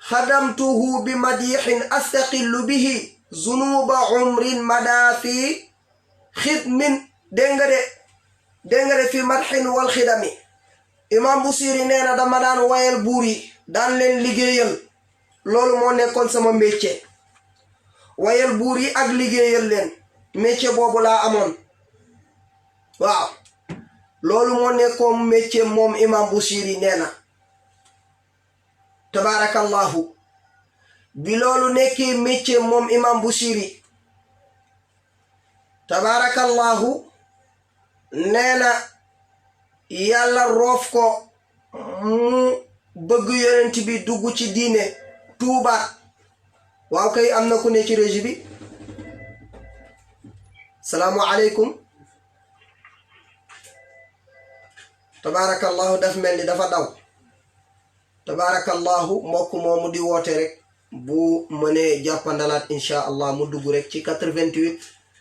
xadamtuhu bi madixin astaqillu bihi zunuba umrin madafi xidmin dégg nga de fi madxin wal xidami imam Busiri nee na dama daan wayal buur yi daan leen liggéeyal loolu moo nekkoon sama métier wayal buur yi ak liggéeyal leen métier boobu laa amoon waaw loolu moo nekkoon métier moom imam Busiri nee na tabaarakallahu bi loolu nekkee métier moom imam Busiri tabaarakallahu nee na yàlla roof ko mu bëgg yonent bi dugg ci diine tuubaat waaw kay am na ku ne ci régie bi salaamu aleykum tabaarakallahu daf mel ni dafa daw tabaarakallahu mbokk moomu di woote rek bu mënee jàppandalaat insha allah mu dugg rek ci 88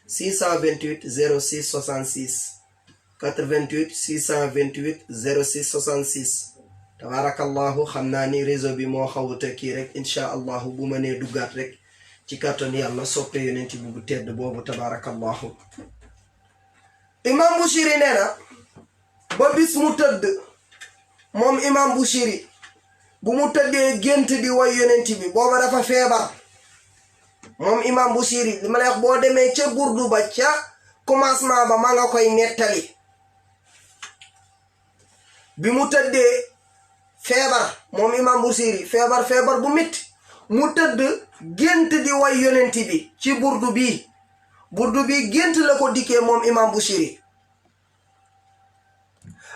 628 06 66 88 628 06 66 tabaarakallahu xam naa ni réseau bi moo xawuta kii rek insha allahu bu mënee duggaat rek ci kàttan yàlla soppe yonent bi bu tedd boobu tabaarakallahu imam Busiri nee na ba bis mu tëdd moom imam Busiri bu mu tëddee gént di way yonent bi booba dafa feebar moom imam Busiri li ma lay wax boo demee ca burdu ba ca commencement ba ma nga koy nettali bi mu tëddee feebar moom imam Busiri feebar bu metti mu tëdd gént di way yonent bi ci burdu bi gént la ko dikkee moom imam Busiri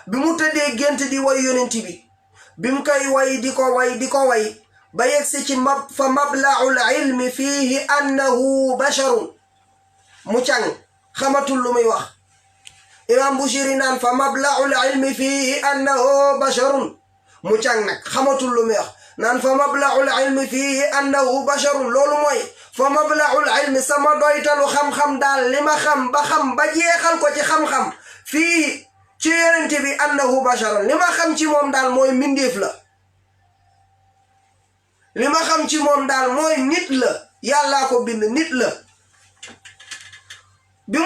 bi mu tëddee gént di way yonent bi mu koy way di ko way ba yegsi ci fa mabla'ul ilmi fiihi annahu basharun mu càng xamatul lu muy wax imam Busiri naan fa mabla'ul ilmi fiihi annahu basharun mu càng nag xamatul lu muy wax naan fa mabla'ul ilmi fiihi annahu basharun loolu mooy fa mabla'ul ilmi sama doytalu xam-xam daal li ma xam ba jeexal ko ci xam-xam fii ci yonent bi annahu basharun li ma xam ci moom daal mooy mbindeef la li ma xam ci moom daal mooy nit la yàllaa ko bind nit la bi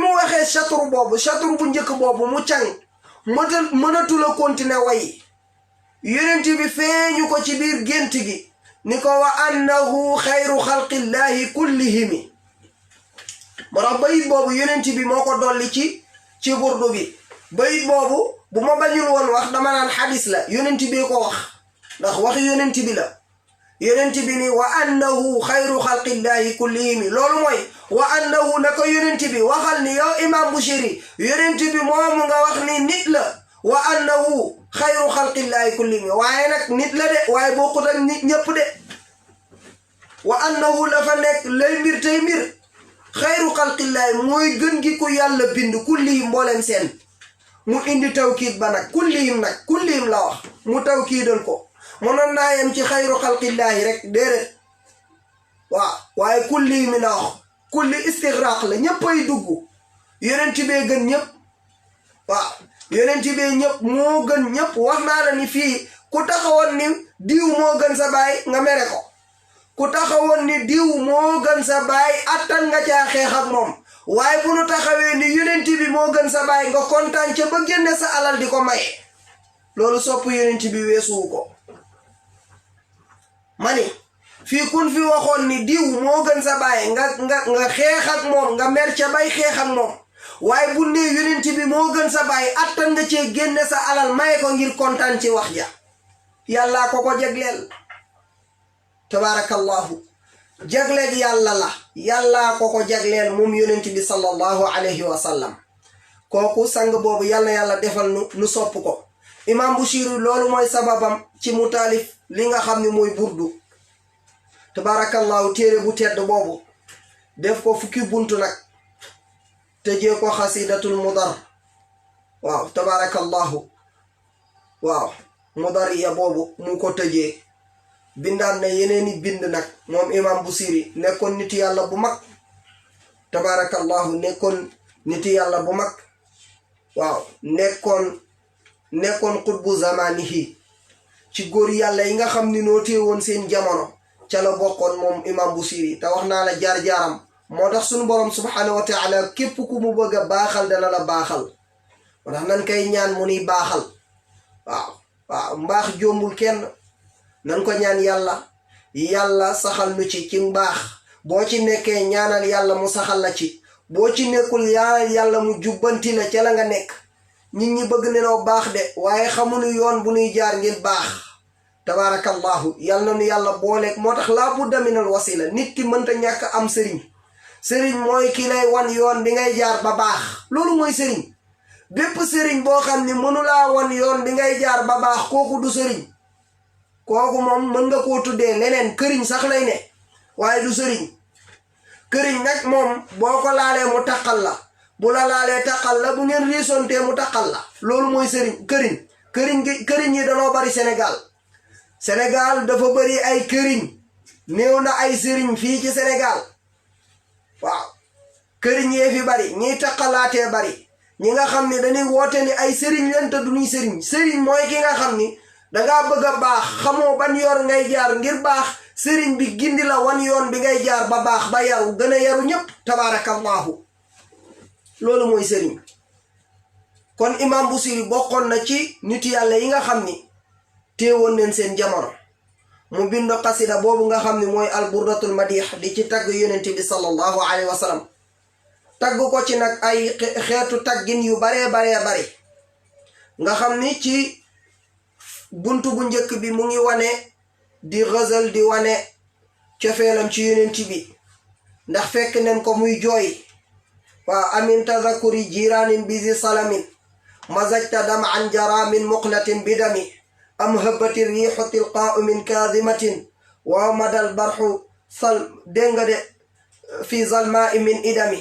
mu waxee chatru bu njëkk boobu mu càng mënatu la continuer way yonent bi feeñu ko ci biir gént gi ni ko wa annahu xayru xalqillahi kullihimi moo tax bayit boobu yonent bi moo ko dolli ci burdu bi bayit boobu bu ma bañul woon wax dama naan xadis la yonent bi ko wax ndax waxi yonent bi la yonent bi ni wa annahu xayru xalqillahi kullihimi loolu mooy wa annahu na ko yonent bi waxal ni yow imam Bushiri yonent bi moomu nga wax ni nit la wa annahu xayru xalqillahi kullihimi waaye nag nit la de waaye bokkut ak nit ñëpp de wa annahu la fa nekk lay mbir tey mbir xayru xalqillahi mooy gën gi ku yàlla bind kullihim mbooleem seen mu indi tawkiid ba nag kullihim la wax mu tawkiidal ko mënoon naa yem ci xayru xalqillaahi rek déedéet waaw waaye kulli mi la wax kulli istigraq la ñëpp ay dugg yonent bee gën ñëpp waaw yonent bee ñëpp moo gën ñëpp wax naa la ni fii ku taxawoon ni diw moo gën sa baay nga mere ko ku taxawoon ni diw moo gën sa baay attan nga caa xeex ak moom waaye bu nu taxawee ni yonent bi moo gën sa baay nga kontaan ca ba génne sa alal di ko maye loolu sopp yonent bi weesuwu ko mani fii kun fi waxoon ni diw moo gën sa baay nga xeex ak moom nga mer ca bay xeex ak moom waaye bu ne yonent bi moo gën sa baay attan nga cee génne sa alal maye ko ngir kontaan ci wax ja yàllaa ko jagleel tabaarakallahu jagleeg yàlla la yàllaa ko jagleel moom yonent bi sallallahu alayhi wa sallam kooku sang boobu yàlla defal nu sopp ko imam Busiri loolu mooy sababam ci mu taalif li nga xam ne mooy burdu tabaarakallahu téere bu tedd boobu def ko fukki buntu nag tëjee ko xasidatul mudar waaw tabaarakallahu waaw mudariya boobu mu ko tëjee bindaan na yeneeni bind nag moom imam Busiri nekkoon nit yàlla bu mag tabaarakallahu nekkoon nit yàlla bu mag waaw nekkoon xutbu zamanihi ci góor yàlla yi nga xam ni noo téewoon seen jamono ca la bokkoon moom imam Busiri te wax naa la jaar-jaaram moo tax suñu borom subhanahu wa taala képp ku mu bëgg a baaxal dana la baaxal moo tax nan koy ñaan mu ni baaxal waaw mbaax jombul kenn nan ko ñaan yàlla saxal nu ci mbaax boo ci nekkee ñaanal yàlla mu saxal la ci boo ci nekkul yàlla mu jubbanti la ca la nga nekk nit ñi bëgg nenoo baax de waaye xamuñu yoon bu nuy jaar ngir baax tabaarakallahu yal na nu yàlla booleeg moo tax laa budda minal wasila nit ki mënta ñàkk am sëriñ mooy ki lay wan yoon bi ngay jaar ba baax loolu mooy sëriñ bépp sëriñ boo xam ni mënulaa wan yoon bi ngay jaar ba baax kooku du sëriñ kooku moom mën nga koo tuddee leneen këriñ sax lay ne waaye du sëriñ këriñ nag moom boo ko laalee mu taqal la bu la laalee taqal la bu ngeen riisontee mu taqal la loolu mooy sëriñ këriñ yi danoo bari Sénégal dafa bari ay këriñ néew na ay sëriñ fii ci Sénégal waaw këriñ yee fi bari ñiy taqalaatee bari ñi nga xam ne dañuy woote ni ay sëriñ leen te du ñuy sëriñ mooy ki nga xam ni dangaa bëgg a baax xamoo ban yoon ngay jaar ngir baax sëriñ bi gindi la wan yoon bi ngay jaar ba baax ba yaru gën a yaru ñëpp tabaarakallahu loolu mooy sëriñ kon imam Busiri bokkoon na ci nit yàlla yi nga xam ni teewoon neen seen jamono mu bind xasida boobu nga xam ni mooy alburdatul madih di ci tagg yonent bi sallallahu alayhi wa sallam tagg ko ci nag ay xeetu taggin yu baree bari nga xam ni ci buntu bu njëkk bi mu ngi wane di ghazal di wane cofeelam ci yonent bi ndax fekk nen ko muy jooy waa amin tazakuri jiraanin bizi salamin mazajta dam an jara min muqlatin bidami am habati riixu tilqaau min kaadimatin wa madal barxu sal dénga de fi zalmaai min idami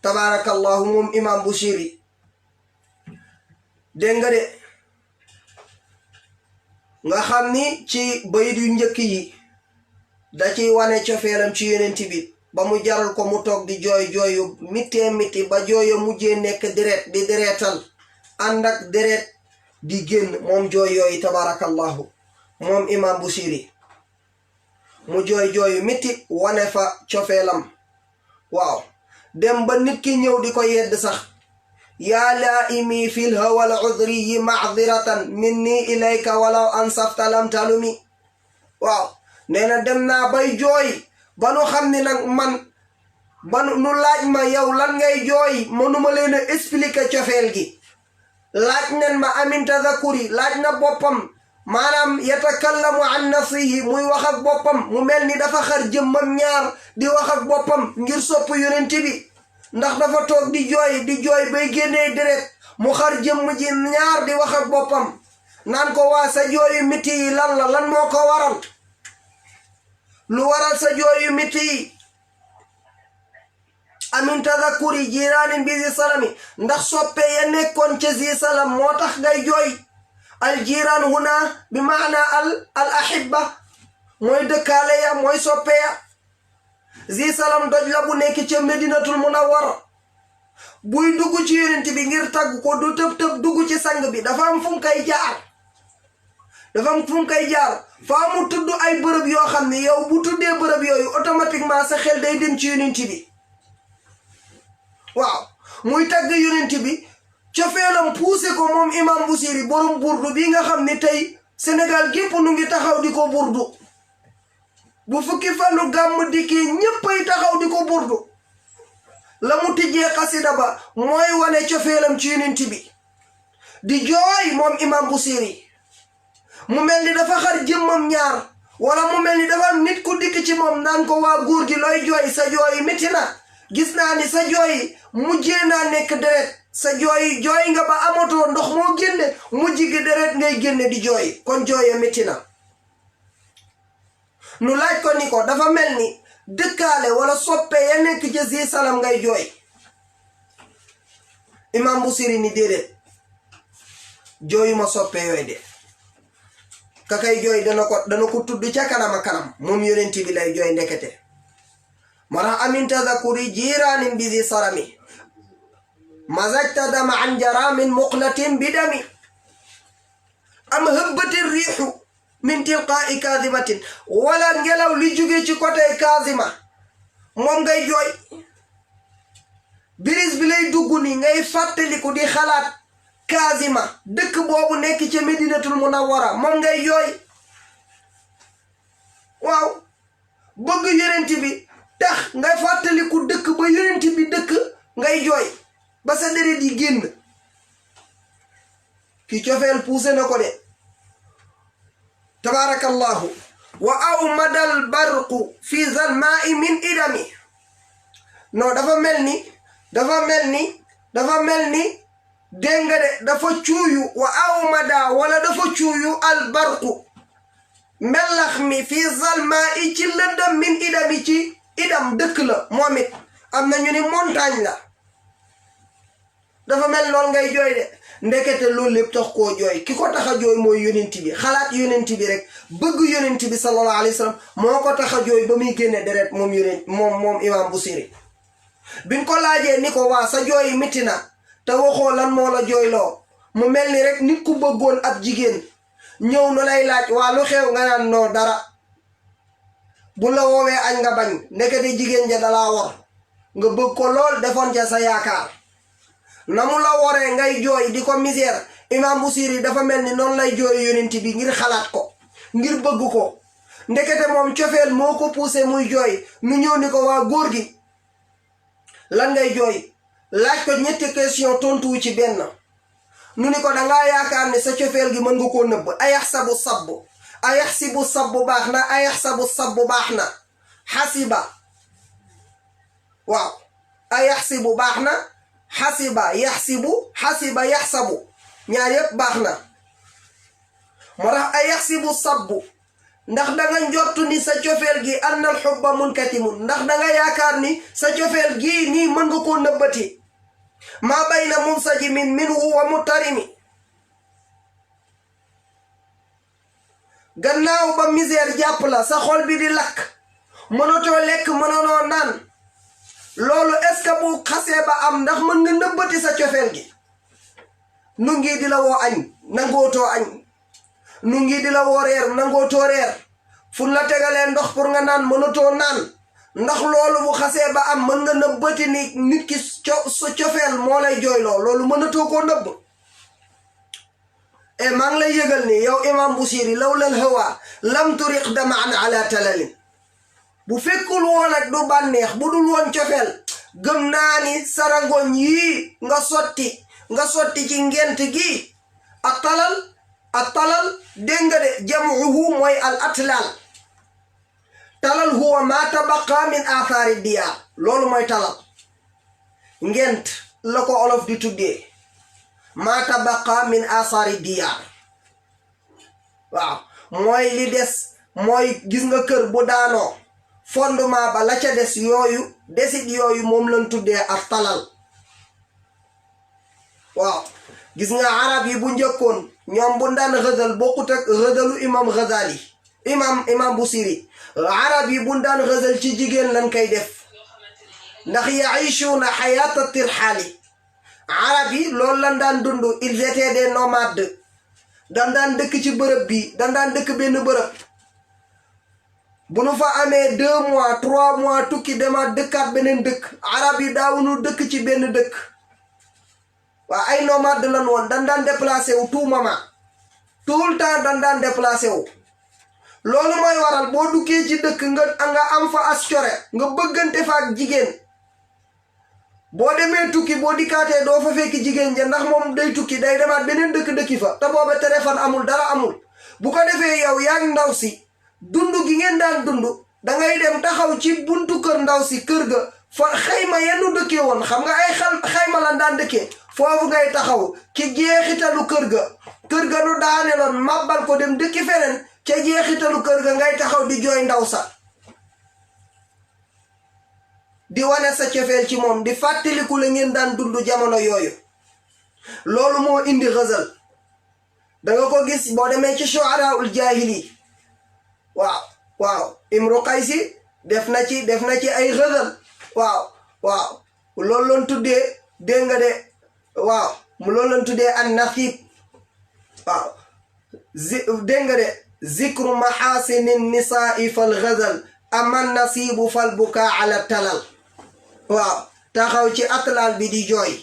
tabaarakallahu moom imam Busiri dénga de nga xam ni ci bayit yu njëkk yi da ciy wane cofeelam ci yonent bi ba mu jaral ko mu toog di jooy yu miti ba jooyo mujjee nekk deret di deretal ànd ak deret di génn moom jooy yooyu tabaarakallahu moom imam Busiri mu jooy miti wane fa cofeelam waaw dem ba nit ki ñëw di ko yedd sax yaa laaimi fil hawal udriyi macdiratan minni ilayka walaw ansafta lam talumi waaw nee na dem naa bay jooy ba nu xam ni nag man ba nu laaj ma yow lan ngay jooy mënuma leen a expliquer cofeel gi laaj nen ma amin tadakuri laaj na boppam maanaam yatakallamu an nafsihi muy wax ak boppam mu mel ni dafa xar jëmmam ñaar di wax ak boppam ngir sopp yonent bi ndax dafa toog di jooy bay génnee deret mu xar jëmm ji ñaar di wax ak boppam naan ko waa sa jooyu miti yi lan la lan moo ko waral lu waral sa jooyu miti yi amin tadakuri jiraanin bi zi salami ndax soppe ya nekkoon ca zi salam moo tax ngay jooy al jiraan huna bi maana al ahibba mooy dëkkaale ya mooy soppe ya zi salam doj la bu nekk ca medinatul munawwara buy dugg ci yonent bi ngir tagg ko du tëb dugg ci sang bi dafa am fu mu koy jaar faa mu tudd ay bërëb yoo xam ne yow bu tuddee bërëb yooyu automatiquement sa xel day dem ci yonent bi waaw muy tagg yonent bi cofeelam poussé ko moom imam Busiri borom burdu bi nga xam ne tey Sénégal gépp nu ngi taxaw di ko burdu bu fukki fanu gàmm dikkee ñéppay taxaw di ko burdu la mu tijjee xasida ba mooy wane cofeelam ci yonent bi di jooy moom imam Busiri mu mel ni dafa xar jëmmam ñaar wala mu mel ni dafa nit ku dikk ci moom naan ko waa góor gi looy jooy sa jooy métti na gis naa ni sa jooy mujjee naa nekk deret sa jooy nga ba amatoo ndox moo génne mujj gi deret ngay génne di jooy kon jooye métti na nu laaj ko ni ko dafa mel ni dëkkaale wala soppe ya nekk ci zi salam ngay jooy imam Busiri ni déedéet jooyuma soppe yooyu de ka kay jooy dana ko tudd ca kanama kanam moom yonent bi lay jooy ndekete mara amin tadakuri jiraanin bi zi salami mazajta dama an jaramin muqlatin bidami am hëbbati riixu min tilqaa'i kaadimatin wala ngelaw li jóge ci côté kaazima moom ngay jooy biris bi lay dugg ni ngay fàttaliku di xalaat kaazima dëkk boobu nekk ci medinatul munawwara moom ngay jooy waaw bëgg yonent bi tax ngay fàttaliku dëkk ba yonent bi dëkk ngay jooy ba sa deret yi génn ki cofeel poussé na ko de tabaarakallahu wa aw madal barqu fi zalmaai min idami non dafa mel ni dégg nga de dafa cuuyu wa aw mada wala dafa cuuyu al barqu melax mi fi zalmaai ci lëndam min idami ci idam dëkk la moom it am na ñu ni montagne la dafa mel lool ngay jooy de ndekete loolu lépp tax koo jooy ki ko tax a jooy mooy yonent bi xalaat yonent bi rek bëgg yonent bi sallallahu alayhi wa sallam moo ko tax a jooy ba muy génne deret moom yonent moom imam Busiri biñ ko laajee ni ko waa sa jooy métti na te waxoo lan moo la jooyloo mu mel ni rek nit ku bëggoon ab jigéen ñëw nu lay laaj waa lu xew nga naan noo dara bu la woowee añ nga bañ ndekete jigéen ja dalaa wor nga bëgg ko lool defoon ca sa yaakaar na mu la woree ngay jooy di ko misère imam Busiri dafa mel ni noonu lay jooy yonent bi ngir xalaat ko ngir bëgg ko ndekete moom cofeel moo ko poussé muy jooy nu ñëw ni ko waa góor gi lan ngay jooy laaj ko ñetti question tontuwu ci benn nu ni ko dangaa yaakaar ne sa cofeel gi mën nga koo nëbb ayaxsabu sabbu ayaxsibu sabbu baax na ayaxsabu sabbu baax na xasiba waaw ayaxsibu baax na xasiba yaxsabu ñaar yépp baax na moo tax ayaxsibu sabbu ndax danga njortu ni sa cofeel gi annal xubba munkatimun ndax danga yaakaar ni sa cofeel gi nii mën nga koo nëbbati maa bayna munsajimin minhu wa mutarimi gannaaw ba misère jàpp la sa xol bi di lakk mënatoo lekk mënatoo naan loolu est-ce que bu xasee ba am ndax mën nga nëbbati sa cofeel gi nu ngi di la woo añ nangootoo añ nu ngi di la woo reer nangootoo reer fu la tegalee ndox pour nga naan mënatoo naan ndax loolu bu xasee ba am mën nga nëbbati ni nit ki sa cofeel moo lay jooyloo loolu mënatoo koo nëbb e maa ngi lay yëgal ni yow imam Busiri lawlal hawa lam turiq damaan ala talalin bu fekkul woon ak du bànneex bu dul woon cofeel gëm naa ni sarangoñ yii nga sotti ci ngent gi ak talal dégg nga de jamuhu mooy al atlal talal huwa ma tabaqa min athari diyaar loolu mooy talal ngent la ko olof di tuddee ma tabaqa min athari diyaar waaw mooy li des mooy gis nga kër bu daanoo fondement ba la ca des yooyu desit yooyu moom lañ tuddee ak talal waaw gis nga arab yi bu njëkkoon ñoom bu daan xëdal bokkut ak xëdalu imam Ghazali imam Busiri arab yi bu daan xëdal ci jigéen lañ koy def ndax yaishuuna xayaata tirxaali arab yi loolu lañ daan dund ils étaient des nomades daan dëkk ci bërëb bi daan dëkk benn bërëb bu nu fa amee 2 mois 3 mois tukki demaat dëkkaat beneen dëkk arab yi daawunu dëkk ci benn dëkk waa ay nomade lan woon daan déplacé wu tout moment tout le temps daan déplacé wu loolu mooy waral boo duggee ci dëkk nga am fa as core nga bëggante fa ak jigéen boo demee tukki boo dikkaatee doo fa fekk jigéen ja ndax moom day tukki day demaat beneen dëkki fa te booba téléphone amul dara amul bu ko defee yow yaa ngi ndaw si dund gi ngeen daan dund dangay dem taxaw ci buntu kër ndaw si kër ga fa xayma yennu dëkkee woon xam nga ay xayma lan daan dëkkee foofu ngay taxaw ci jeexitalu kër ga nu daaneloon màbbal ko dem dëkki feneen ca jeexitalu kër ga ngay taxaw di jooy ndaw sa di wane sa cofeel ci moom di fàttaliku la ngeen daan dund jamono yooyu loolu moo indi xësal danga ko gis boo demee ci shu'araul jaahili waaw Imru Qaysi def na ci ay xësal waaw loolu loon tuddee dégg nga de waaw mu loolu loon tuddee an nasib waaw dégg nga de zikru mahasinin nisaai fal xësal aman nasibu fal bukaa ala talal waaw taxaw ci atlal bi di jooy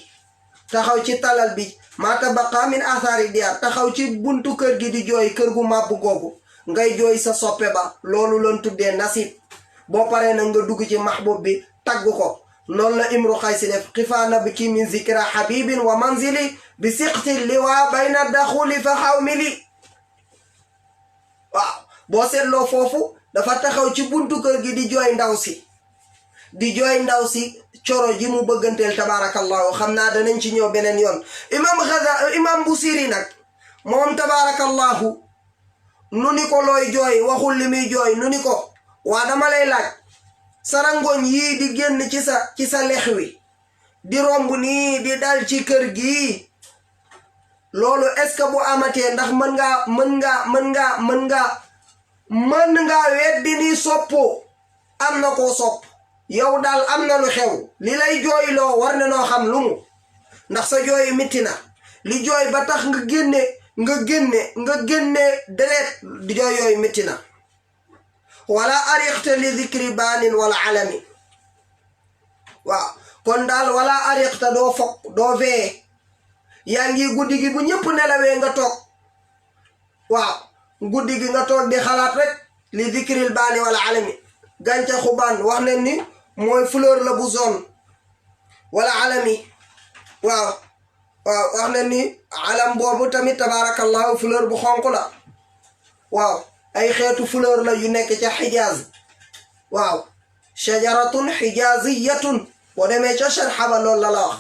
taxaw ci talal bi ma tabaqa min athari diyaar taxaw ci buntu kër gi di jooy kër gu màbb googu ngay jooy sa soppe ba loolu loon tuddee nasib boo paree nag nga dugg ci mahbub bi tagg ko noonu la Imru Qaysi def xifaana bi ki min zikra habibin wa manzili bi siqti liwa bayna daxuli fa xawmili waaw boo seetloo foofu dafa taxaw ci buntu kër gi di jooy ndaw si coro ji mu bëgganteel tabarakallahu xam naa danañ ci ñëw beneen yoon imam Busiri nag moom tabarakallahu nu ni ko looy jooy waxul li muy jooy nu ni ko waa dama lay laaj sarangoñ yii di génn ci sa lex wi di romb nii di dal ci kër gi loolu est-ce que bu amatee ndax mën nga weddi ni soppoo am na koo sopp yow daal am na lu xew li lay jooyloo war na noo xam lu mu ndax sa jooy mitti na li jooy ba tax nga génne deret di jooy yooyu mitti na wala ariqte li zikri baanin wala alami waaw kon daal wala ariqte doo fokk doo veye yaa ngi guddi gi bu ñëpp nelawee nga toog waaw guddi gi nga toog di xalaat rek li zikril baani wala alami gàncaxu baan wax ne ni mooy fleur la bu zone wala alami waaw wax ne ni alam boobu tamit tabarakallahu fleur bu xonq la waaw ay xeetu fleur la yu nekk ca xijaaz waaw shajaratun xijaaziyatun boo demee ca sharxa ba loolu la wax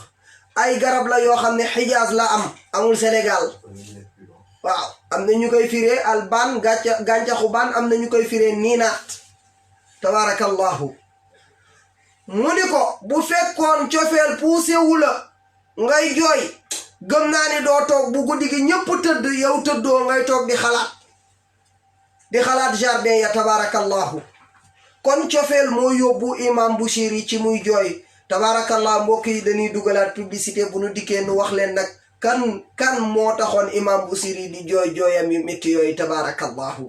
ay garab la yoo xam ne xijaaz la amul Sénégal waaw am na ñu koy firee albaan gàncaxu baan am na ñu koy firee niinaat tabarakallahu mu ni ko bu fekkoon cofeel puusewu la ngay jooy gëm naa ni doo toog bu guddi gi ñëpp tëdd yow tëddoo ngay toog di xalaat jardin ya tabarakallahu kon cofeel moo yóbbu imam Busiri ci muy jooy tabarakallahu mbokk yi dañuy dugalaat publicité bu nu dikkee nu wax leen nag kan moo taxoon imam Busiri di jooy jooyam yu métti yooyu tabarakallahu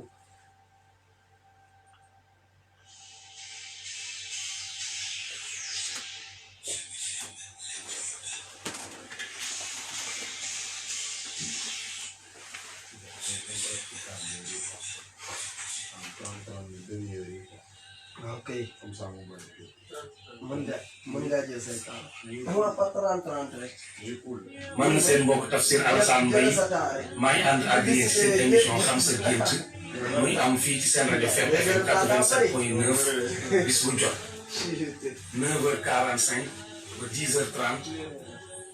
ok mën nga jël say temps dama fa 30 rek man na seen mbokk Tafsir Alassane Mbaye maa ngi ànd ak yéen seen émission xam sa gént muy am fii ci seen rajo FM 87.9 bis bu jot 9h45 ba 10h30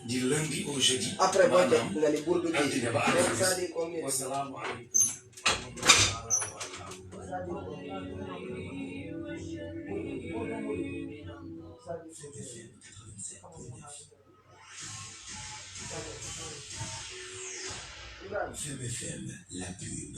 du lundi au jeudi. après boo jot nga ni buur bi altine ba alxames wasalaamaaleykum. FM FM, la pub.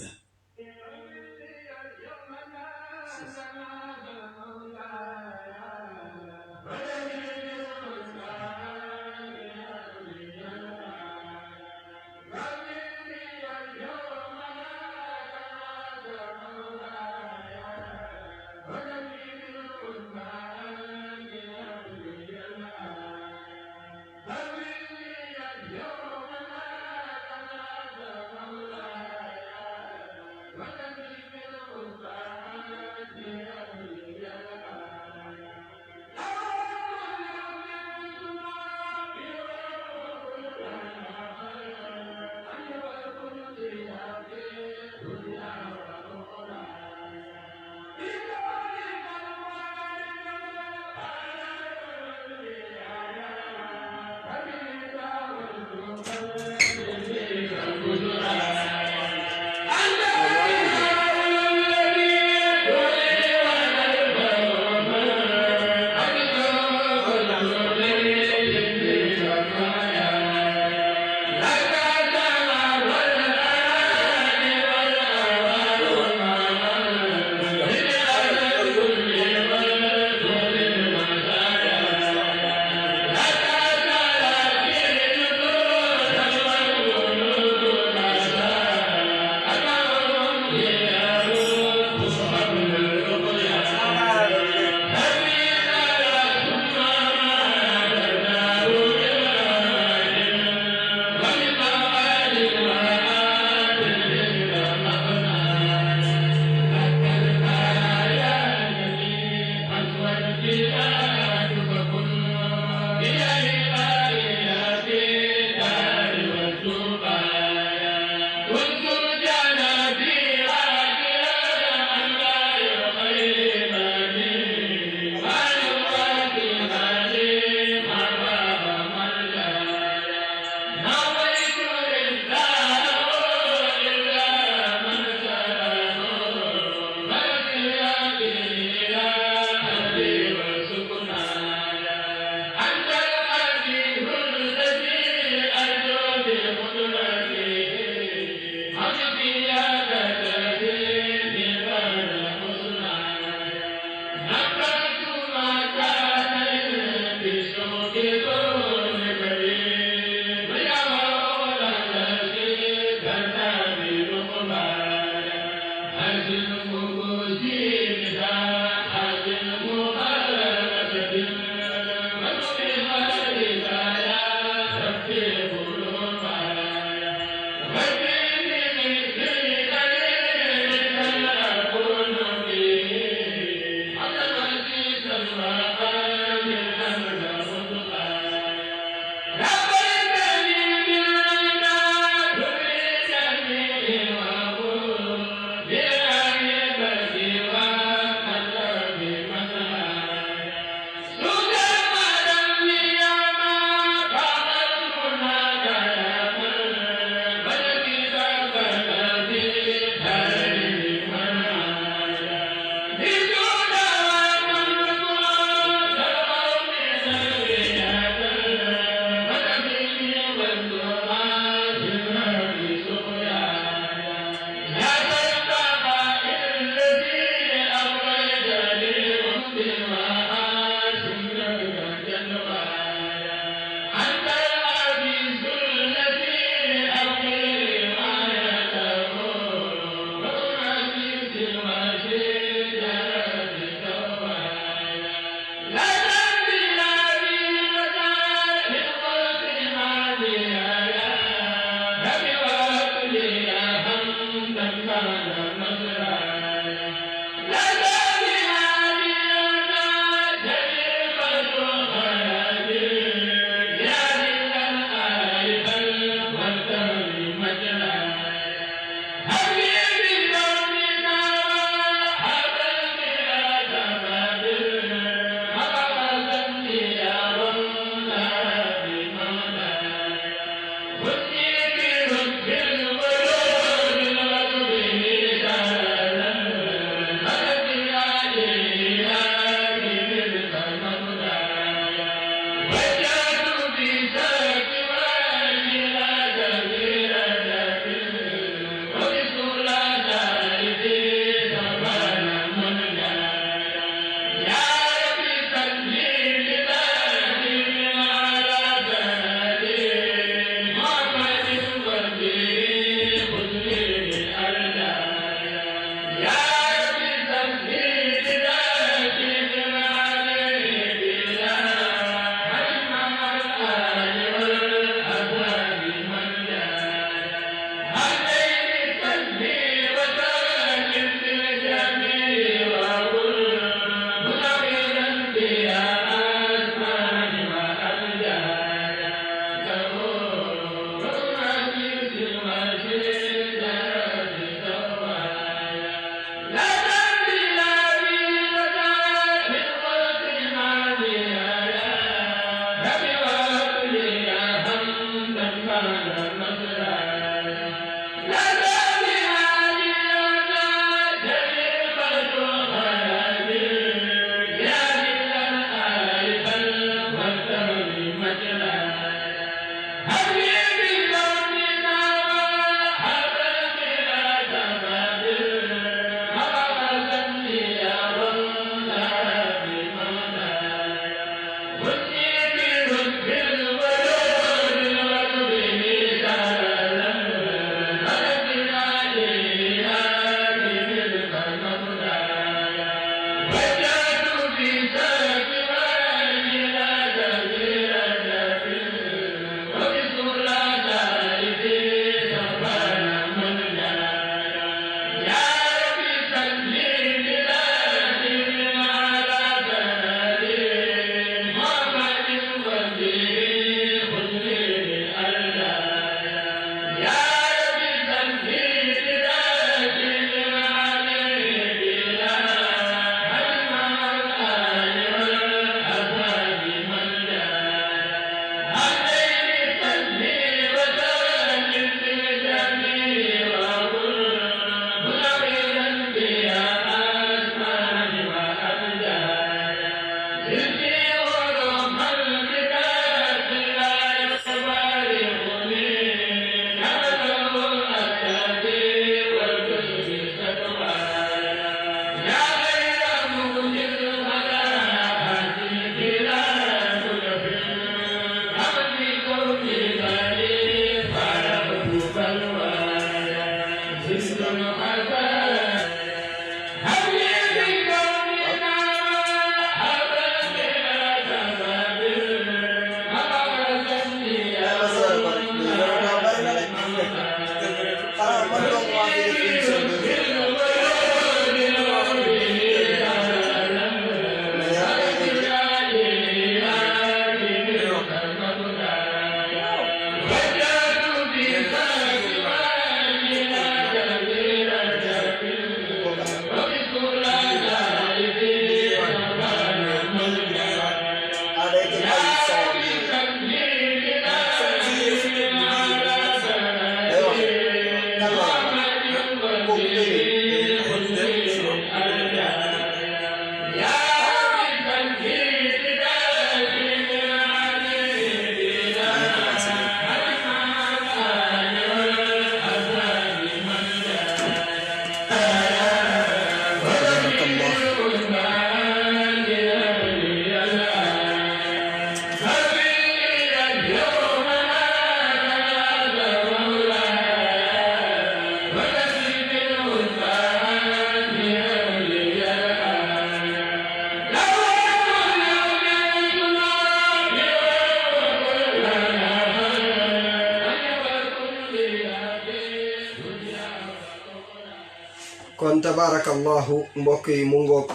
kon tabarakallahu mbokk yi mu ngoog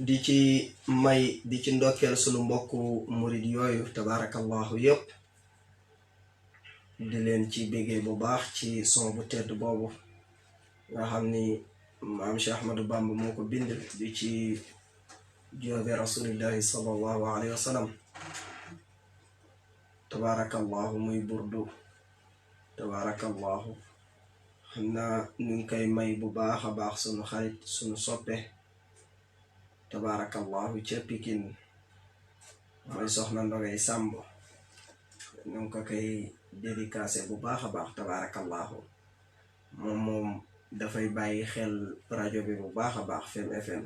di ci may di ci ndokkeel sunu mbokku murid yooyu tabarakallahu yépp di leen ci béggee bu baax ci son bu tedd boobu nga xam ni maam Cheikh Ahmadou Bamba moo ko bind di ci joobe rasulillahi sallallahu alayhi wa sallam tabarakallahu muy burdu tabarakallahu xam naa ñu ngi koy may bu baax a baax sunu xarit sunu soppe tabarakallahu ca Pikin mooy soxna Ndogay Samb ñu ngi ko koy dédicacé bu baax a baax tabarakallahu moom dafay bàyyi xel rajo bi bu baax a baax Fem FM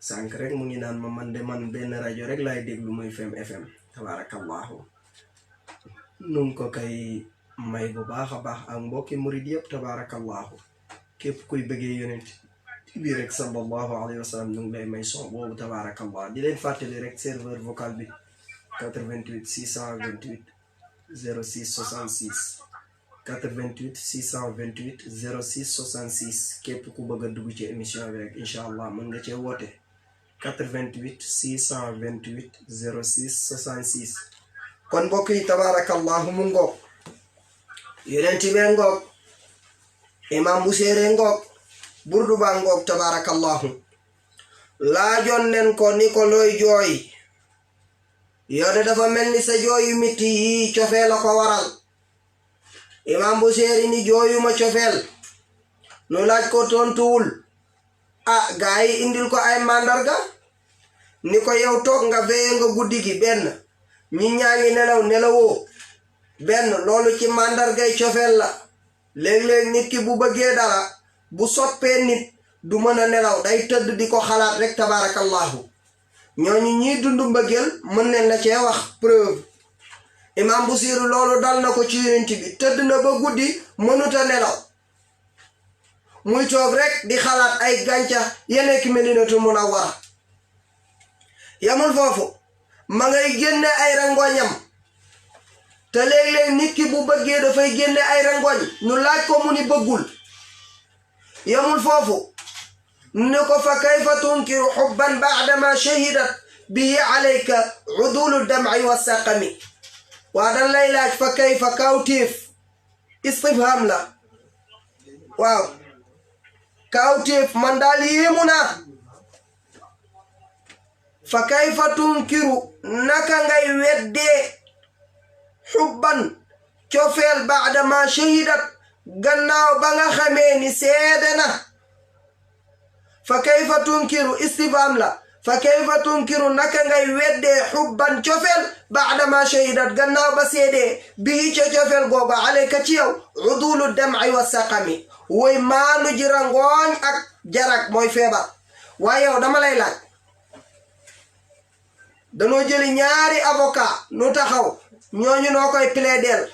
sànq rek mu ngi naan ma man de man benn rajo rek laay déglu muy Fem FM tabarakallahu ñu ngi ko koy may bu baax a baax ak mbokki murid yëpp tabarakallahu képp kuy bëggee yonent bi rek sallallahu alayhi wa sallam ñu ngi lay may son boobu tabarakallah di leen fàttali rek serveur vocal bi 88 628 06 66 88 628 06 66 képp ku bëgg a dugg ci émission bi rek incha allah mën nga cee woote 88 628 06 66 kon mbokk yi tabarakallahu mu ngoog yonent bee ngoog imam Busiri ngoog burdu ba ngoog tabarakallahu laajoon nen ko ni ko looy jooy yow de dafa mel ni sa jooyu mitti yi cofeel la ko waral imam Busiri ni jooyuma cofeel nu laaj ko tontuwul gaa yi indil ko ay màndarga ni ko yow toog nga veye nga guddi gi benn ñi ñaa ngi nelawoo benn loolu ci màndargay cofeel la léeg-léeg nit ki bu bëggee dara bu soppee nit du mën a nelaw day tëdd di ko xalaat rek tabarakallahu ñooñu ñiy dund mbëggeel mën neen la cee wax preuve imam Busiri loolu dal na ko ci yonent bi tëdd na ba guddi mënuta nelaw muy toog rek di xalaat ay gàncax yeneen ki Medinatu Munawwara yamul foofu ma ngay génne ay rangoñam te léeg-léeg nit ki bu bëggee dafay génne ay rangoñ ñu laaj ko mu ni bëggul yamul foofu ne ko fa kayfa tunkiru xubban baadama shahidat bihi alayka udulu dam'i wa saqami waa dan lay laaj fa kayfa kawtéef istifham la waaw kawtéef man daal yéemu naa fa kayfa tunkiru naka ngay weddee xubban cofeel baadama shahidat gannaaw ba nga xamee ni seede na fa kayfa tunkiru istifham la fa kayfa tunkiru naka ngay weddee xubban cofeel baadama shahidat gannaaw ba seedee bii ca cofeel googa alayka ci yow udulu dam'i wa saqami woy maanu ji rangooñ ak jarak mooy feebar waaye yow dama lay laaj danoo jëli ñaari avocat nu taxaw ñooñu noo koy plaider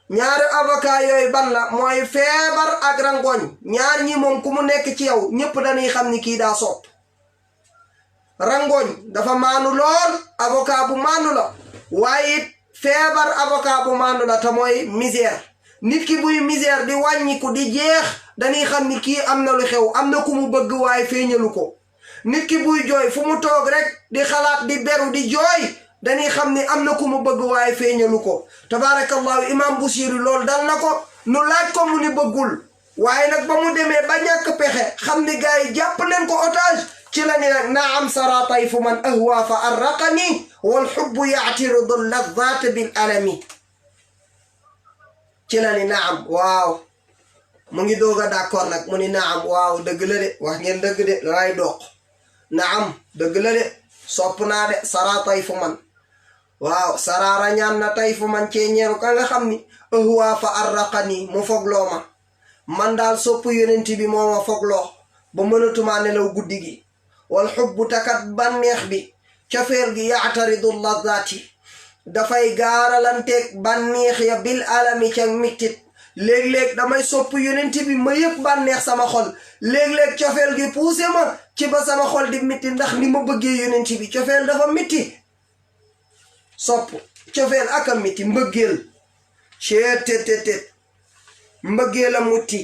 ñaari avocat yooyu ban la mooy feebar ak rangoñ ñaar ñi moom ku mu nekk ci yow ñëpp dañuy xam ni kii daa sopp rangoñ dafa maanu lool avocat bu maanu la waaye it feebar avocat bu maanu la te mooy misère nit ki buy misère di wàññiku di jeex dañuy xam ni kii am na lu xew am na ku mu bëgg waaye feeñalu ko nit ki buy jooy fu mu toog rek di xalaat di beru di jooy dañuy xam ni am na ku mu bëgg waaye feeñalu ko tabarakallahu imam Busiri loolu dal na ko nu laaj ko mu ni bëggul waaye nag ba mu demee ba ñàkk pexe xam ni gars yi jàpp leen ko otage ci la ni nag naam sara tayfu man ahwa fa arraqani wal hubbu ya'tiridu ladhat bil alami ci la ni naam waaw mu ngi doog a d'accord nag mu ni naam waaw dëgg la de wax ngeen dëgg de laay doq naam dëgg la de sopp naa de sara tayfu man waaw saraara ñaan na tayfu man cee ñeeru ka nga xam ni ahwa fa arraqani mu fogloo ma man daal sopp yonent bi moo ma fogloo ba mënatumaa nelaw guddi gi wal xubbu takat bànneex bi cofeel gi yaataridu lazati dafay gaaralanteeg bànneex ya bil alami ca mittit léeg-léeg damay sopp yonent bi ma yëg bànneex sama xol léeg-léeg cofeel gi poussé ma ci ba sama xol di mitti ndax ni ma bëggee yonent bi cofeel dafa mitti sopp cofeel aka mitti mbëggeel ceetetetet mbëggeel a mutti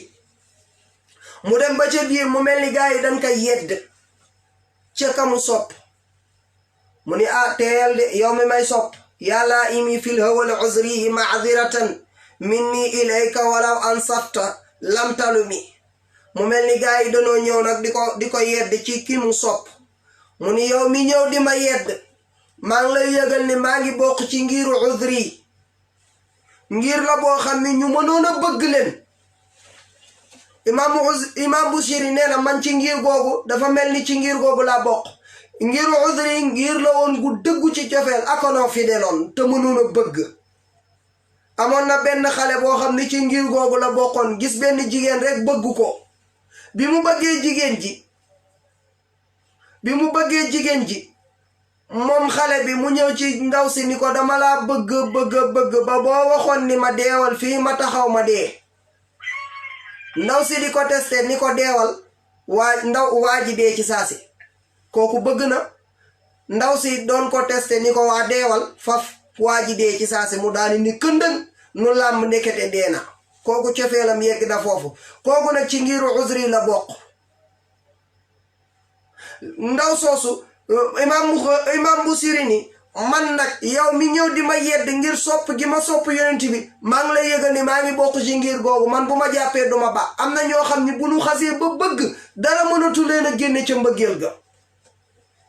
mu dem ba ca biir mu mel ni gaa yi dañ koy yedd ca kamu sopp mu ni teyal de yow mi may sopp yàlla imi fil hawal uzri ma'ziratan minni ilayka walaw ansafta lam talumi mu mel ni gaa yi danoo ñëw nag di ko yedd ci ki mu sopp mu ni yow mi ñëw di ma yedd maa ngi lay yëgal ni maa ngi bokk ci ngiru uzri ngir la boo xam ni ñu mënoon a bëgg leen imam Busiri nee na man ci ngir googu dafa mel ni ci ngir googu laa bokk ngiru uzri ngir la woon gu dëggu ci cofeel akono fideloon te mënoon a bëgg amoon na benn xale boo xam ni ci ngir googu la bokkoon gis benn jigéen rek bëgg ko bi mu bëggee jigéen ji moom xale bi mu ñëw ci ndaw si ni ko dama laa bëgg ba boo waxoon ni ma deewal fii ma taxaw ma dee ndaw si di ko testé ni ko deewal waa ji dee ci saasi kooku bëgg na ndaw si doon ko testé ni ko waa deewal faf waa ji dee ci saasi mu daani ni këndën nu làmb ndekete dee na kooku cofeelam yegg da foofu kooku nag ci ngiru uzri la bokk ndaw soosu imam Busiri ni man nag yow mi ñëw di ma yedd ngir sopp gi ma sopp yonent bi maa ngi lay yëgal ni maa ngi bokk ci ngir googu man bu ma jàppee duma ba am na ñoo xam ni bu nu xasee ba bëgg dara mënatu leen a génne ca mbëggeel ga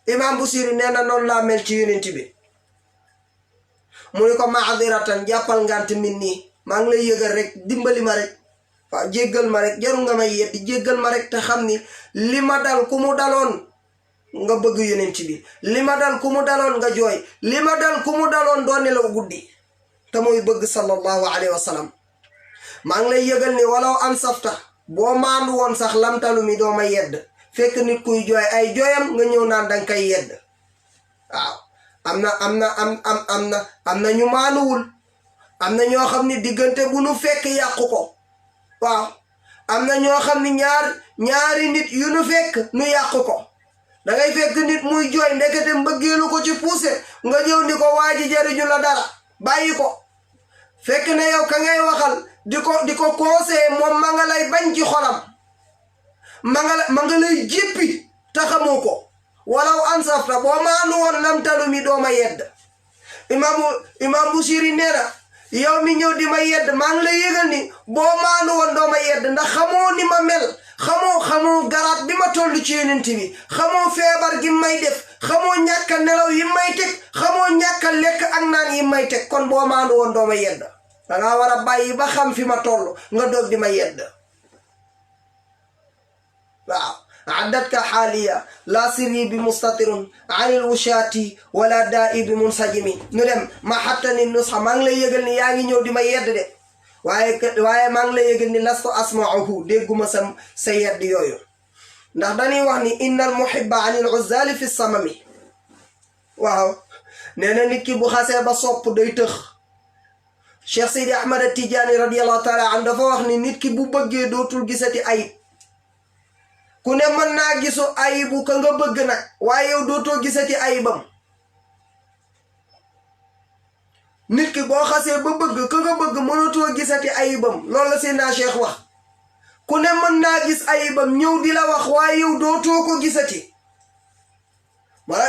imam Busiri nee na noonu laa mel ci yonent bi mu ni ko ma'diratan jàppal ngant min nii maa ngi lay yëgal rek dimbali ma rek waaw jéggal ma rek jaru nga may yedd jéggal ma rek te xam ni li ma dal ku mu daloon nga bëgg yonent bi li ma dal ku mu daloon nga jooy li ma dal ku mu daloon doo nelaw guddi te muy bëgg sallallahu alayhi wa sallam maa ngi lay yëgal ni walaw an safta boo maandu woon sax lamtalu mi doo ma yedd fekk nit kuy jooy ay jooyam nga ñëw naan danga koy yedd waaw am na ñu maanuwul am na ñoo xam ni diggante bu nu fekk yàqu ko waaw am na ñoo xam ni ñaari nit yu nu fekk nu yàqu ko dangay fekk nit muy jooy ndekete mbëggeelu ko ci poussé nga ñëw ni ko waaji jariñu la dara bàyyi ko fekk ne yow ka ngay waxal di ko conseillé moom ma nga lay bañ ci xolam ma nga lay jéppi te xamoo ko walaw ansafta boo maanu woon lam talu mi dooma yedd imam Busiri nee na yow mi ñëw di ma yedd maa ngi lay yëgal ni boo maanu woon dooma yedd ndax xamoo ni ma mel xamoo garaat bi ma toll ci yonent bi xamoo feebar gi may def xamoo ñàkka nelaw yi may teg xamoo ñàkka lekk ak naan yi may teg kon boo maanu woon dooma yedd dangaa war a bàyyi ba xam fi ma toll nga doog di ma yedd waaw addatka xaaliya la sirri bi mustatirun anil wushaati wala daa'i bi munsajimi nu dem ma xattani nusxa maa ngi lay yëgal ni yaa ngi ñëw di ma yedd de waaye maa ngi lay yëgal ni lastu asma'uhu dégguma sa yedd yooyu ndax dañuy wax ni innal muhibba anil uzzali fi samami waaw nee na nit ki bu xasee ba sopp day tëx Cheikh Seydi Ahmad Tijaani radiyallahu taala an dafa wax ni nit ki bu bëggee dootul gisati ayib ku ne mën naa gisu ayibu ka nga bëgg nag waaye yow dootoo gisati ayibam nit ki boo xasee ba bëgg ka nga bëgg mënatoo gisati ayibam loolu la Seydina Cheikh wax ku ne mën naa gis ayibam ñëw di la wax waaye yow dootoo ko gisati wala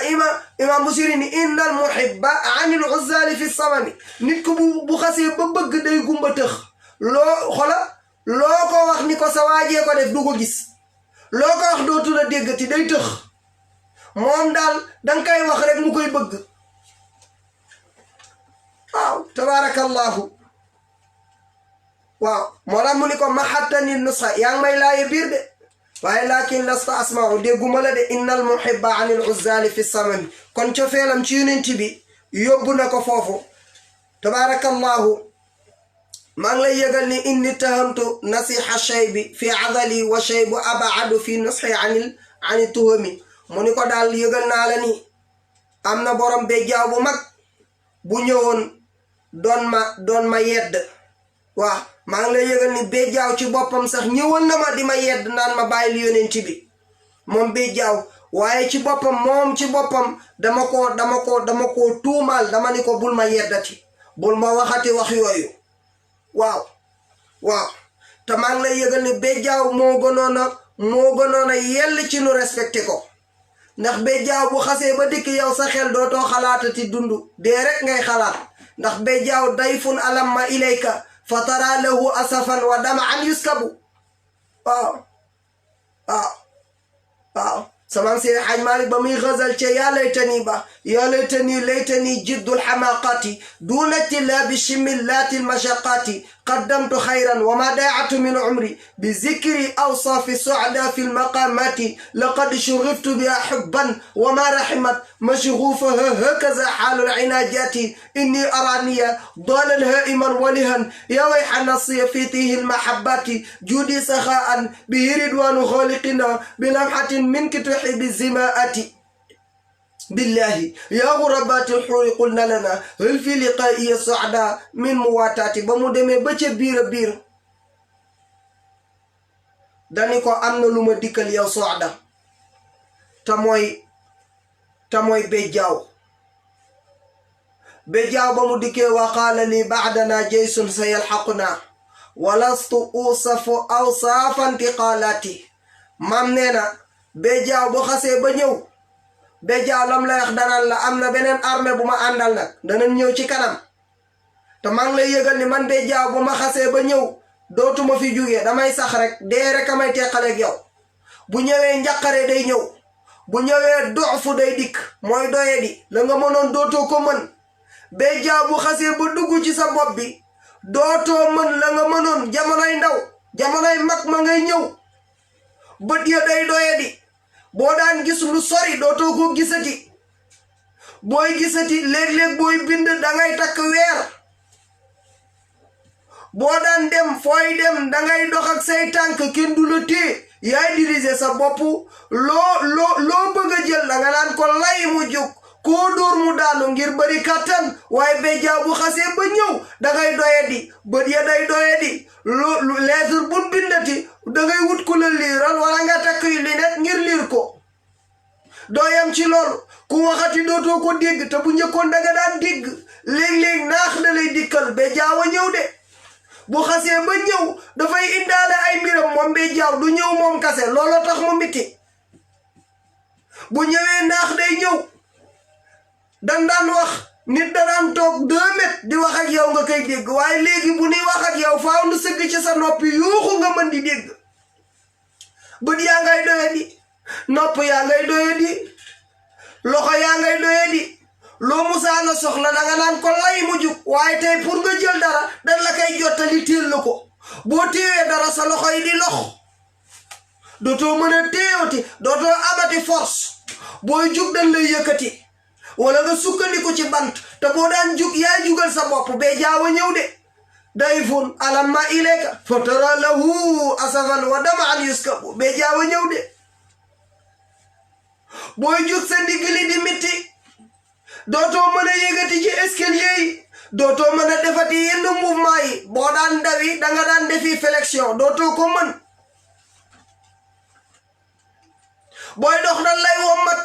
imam Busiri ni innal muhibba anil uzzali fi samami nit ko bu xasee ba bëgg day gumba tëx loo ko wax ni ko sa waajee ko def du ko gis loo ko wax dootu la déggati day tëx moom daal danga koy wax rek mu koy bëgg waaw tabaarakallahu waaw moo tax mu ni ko maxattani nusxa yaa ngi may laaye biir de waaye lakin lasta asma'u dégguma la de innal muhibba anil uzzali fi samami kon cofeelam ci yonent bi yóbbu na ko foofu tabaarakallahu maa ngi lay yëgal ni inni tahamtu nasiha shaybi fi adali wa shaybu ab'adu fi nusxi ani tuhami mu ni ko daal yëgal naa la ni am na borom bejjaaw bu mag bu ñëwoon doon ma yedd waaw maa ngi lay yëgal ni bejjaaw ci boppam sax ñëwoon na ma di ma yedd naan ma bàyyi li yonent bi moom bejjaaw waaye ci boppam dama ko tuumaal dama ni ko bul ma yeddati bul ma waxati wax yooyu waaw te maa ngi lay yëgal ne bejjaaw moo gënoon a yell ci nu respecté ko ndax bejjaaw bu xasee ba dikk yow sa xel dootoo xalaatati dund dee rek ngay xalaat ndax bejjaaw dayfun alamma ilayka fa tara lahu asafan wa dama an yuskabu waaw سمان سيد حاج مالك بمي غزل يا ليتني جد الحماقات دون اتلاب الشملات المشقات قدمت خيرا وما داعت من عمري بذكر أوصاف السعداء في المقامات لقد شغفت بها حبا وما رحمت مشغوفها هكذا حال العناجات إني أراني ضالا هائما ولها يا ويح نصي في تيه المحبات جودي سخاء به رضوان خالقنا بلمحة منك تحب الزماءات بالله يا غربات الحور قلنا لنا هل في لقائي السعداء من مواتاتي بمدمي بچه بير دانيكو أمنا لما ديكال يا سعداء تموي بجاو بمدكي وقال لي بعدنا جيش سيلحقنا ولست أوصف أوصاف انتقالاتي مامنينا بجاو بخسي بنيو bejaaw lam lay wax danaan la am na beneen armée bu ma àndal nag danañ ñëw ci kanam te maa ngi lay yëgal ni man bejaaw bu ma xasee ba ñëw dootuma fi jógee damay sax rek dee rek amay teqaleeg yow bu ñëwee njaqare day ñëw bu ñëwee doxfu day dikk mooy doye di la nga mënoon dootoo ko mën bejaaw bu xasee ba dugg ci sa bopp bi dootoo mën la nga mënoon jamonoy ndaw jamonoy mag ma ngay ñëw bët ya day doye di boo daan gis lu sori dootoo ko gisati booy gisati léeg-léeg booy bind dangay takk weer boo daan dem fooy dem dangay dox ak say tànk kenn du la téye yaay diriger sa bopp loo bëgg a jël danga naan ko lay mu jóg koo dóor mu daanu ngir bari kàttan waaye bejjaaw bu xasee ba ñëw dangay doye di bët ya day doye di lu lettre bu bindati dangay wut ku la liiral wala nga takk yu li net ngir liir ko dooyam ci loolu ku waxati dootoo ko dégg te bu njëkkoon danga daan dégg léeg-léeg naax da lay dikkal bejjaaw a ñëw de bu xasee ba ñëw dafay indaale ay mbiram moom bejjaaw du ñëw moom kase looloo tax mu miti bu ñëwee naax day ñëw daan wax nit da daan toog 2 mètres di wax ak yow nga koy dégg waaye léegi bu nuy wax ak yow faaw nu sëgg ci sa noppi yuuxu nga mën di dégg bët yaa ngay doye di nopp yaa ngay doye di loxo yaa ngay doye di loo musaana soxla danga naan ko lay mu jug waaye tey pour nga jël dara dan la koy jottali téel la ko boo téewee dara sa loxo yi di lox dootoo mën a téewati dootoo amati force booy jug dañ lay yëkkati wala nga sukkandiku ci bant te boo daan jug yaay jugal sa bopp bejjaaw a ñëw de dayfun alamma ilayka fatara lahu asafan wa dama an yuskabu bejjaaw a ñëw de booy jug sa ndigg li di mitti dootoo mën a yëgati ci escalier yi dootoo mën a defati yenn mouvement yi boo daan dawi danga daan defi flexion dootoo ko mën booy dox dan lay wommat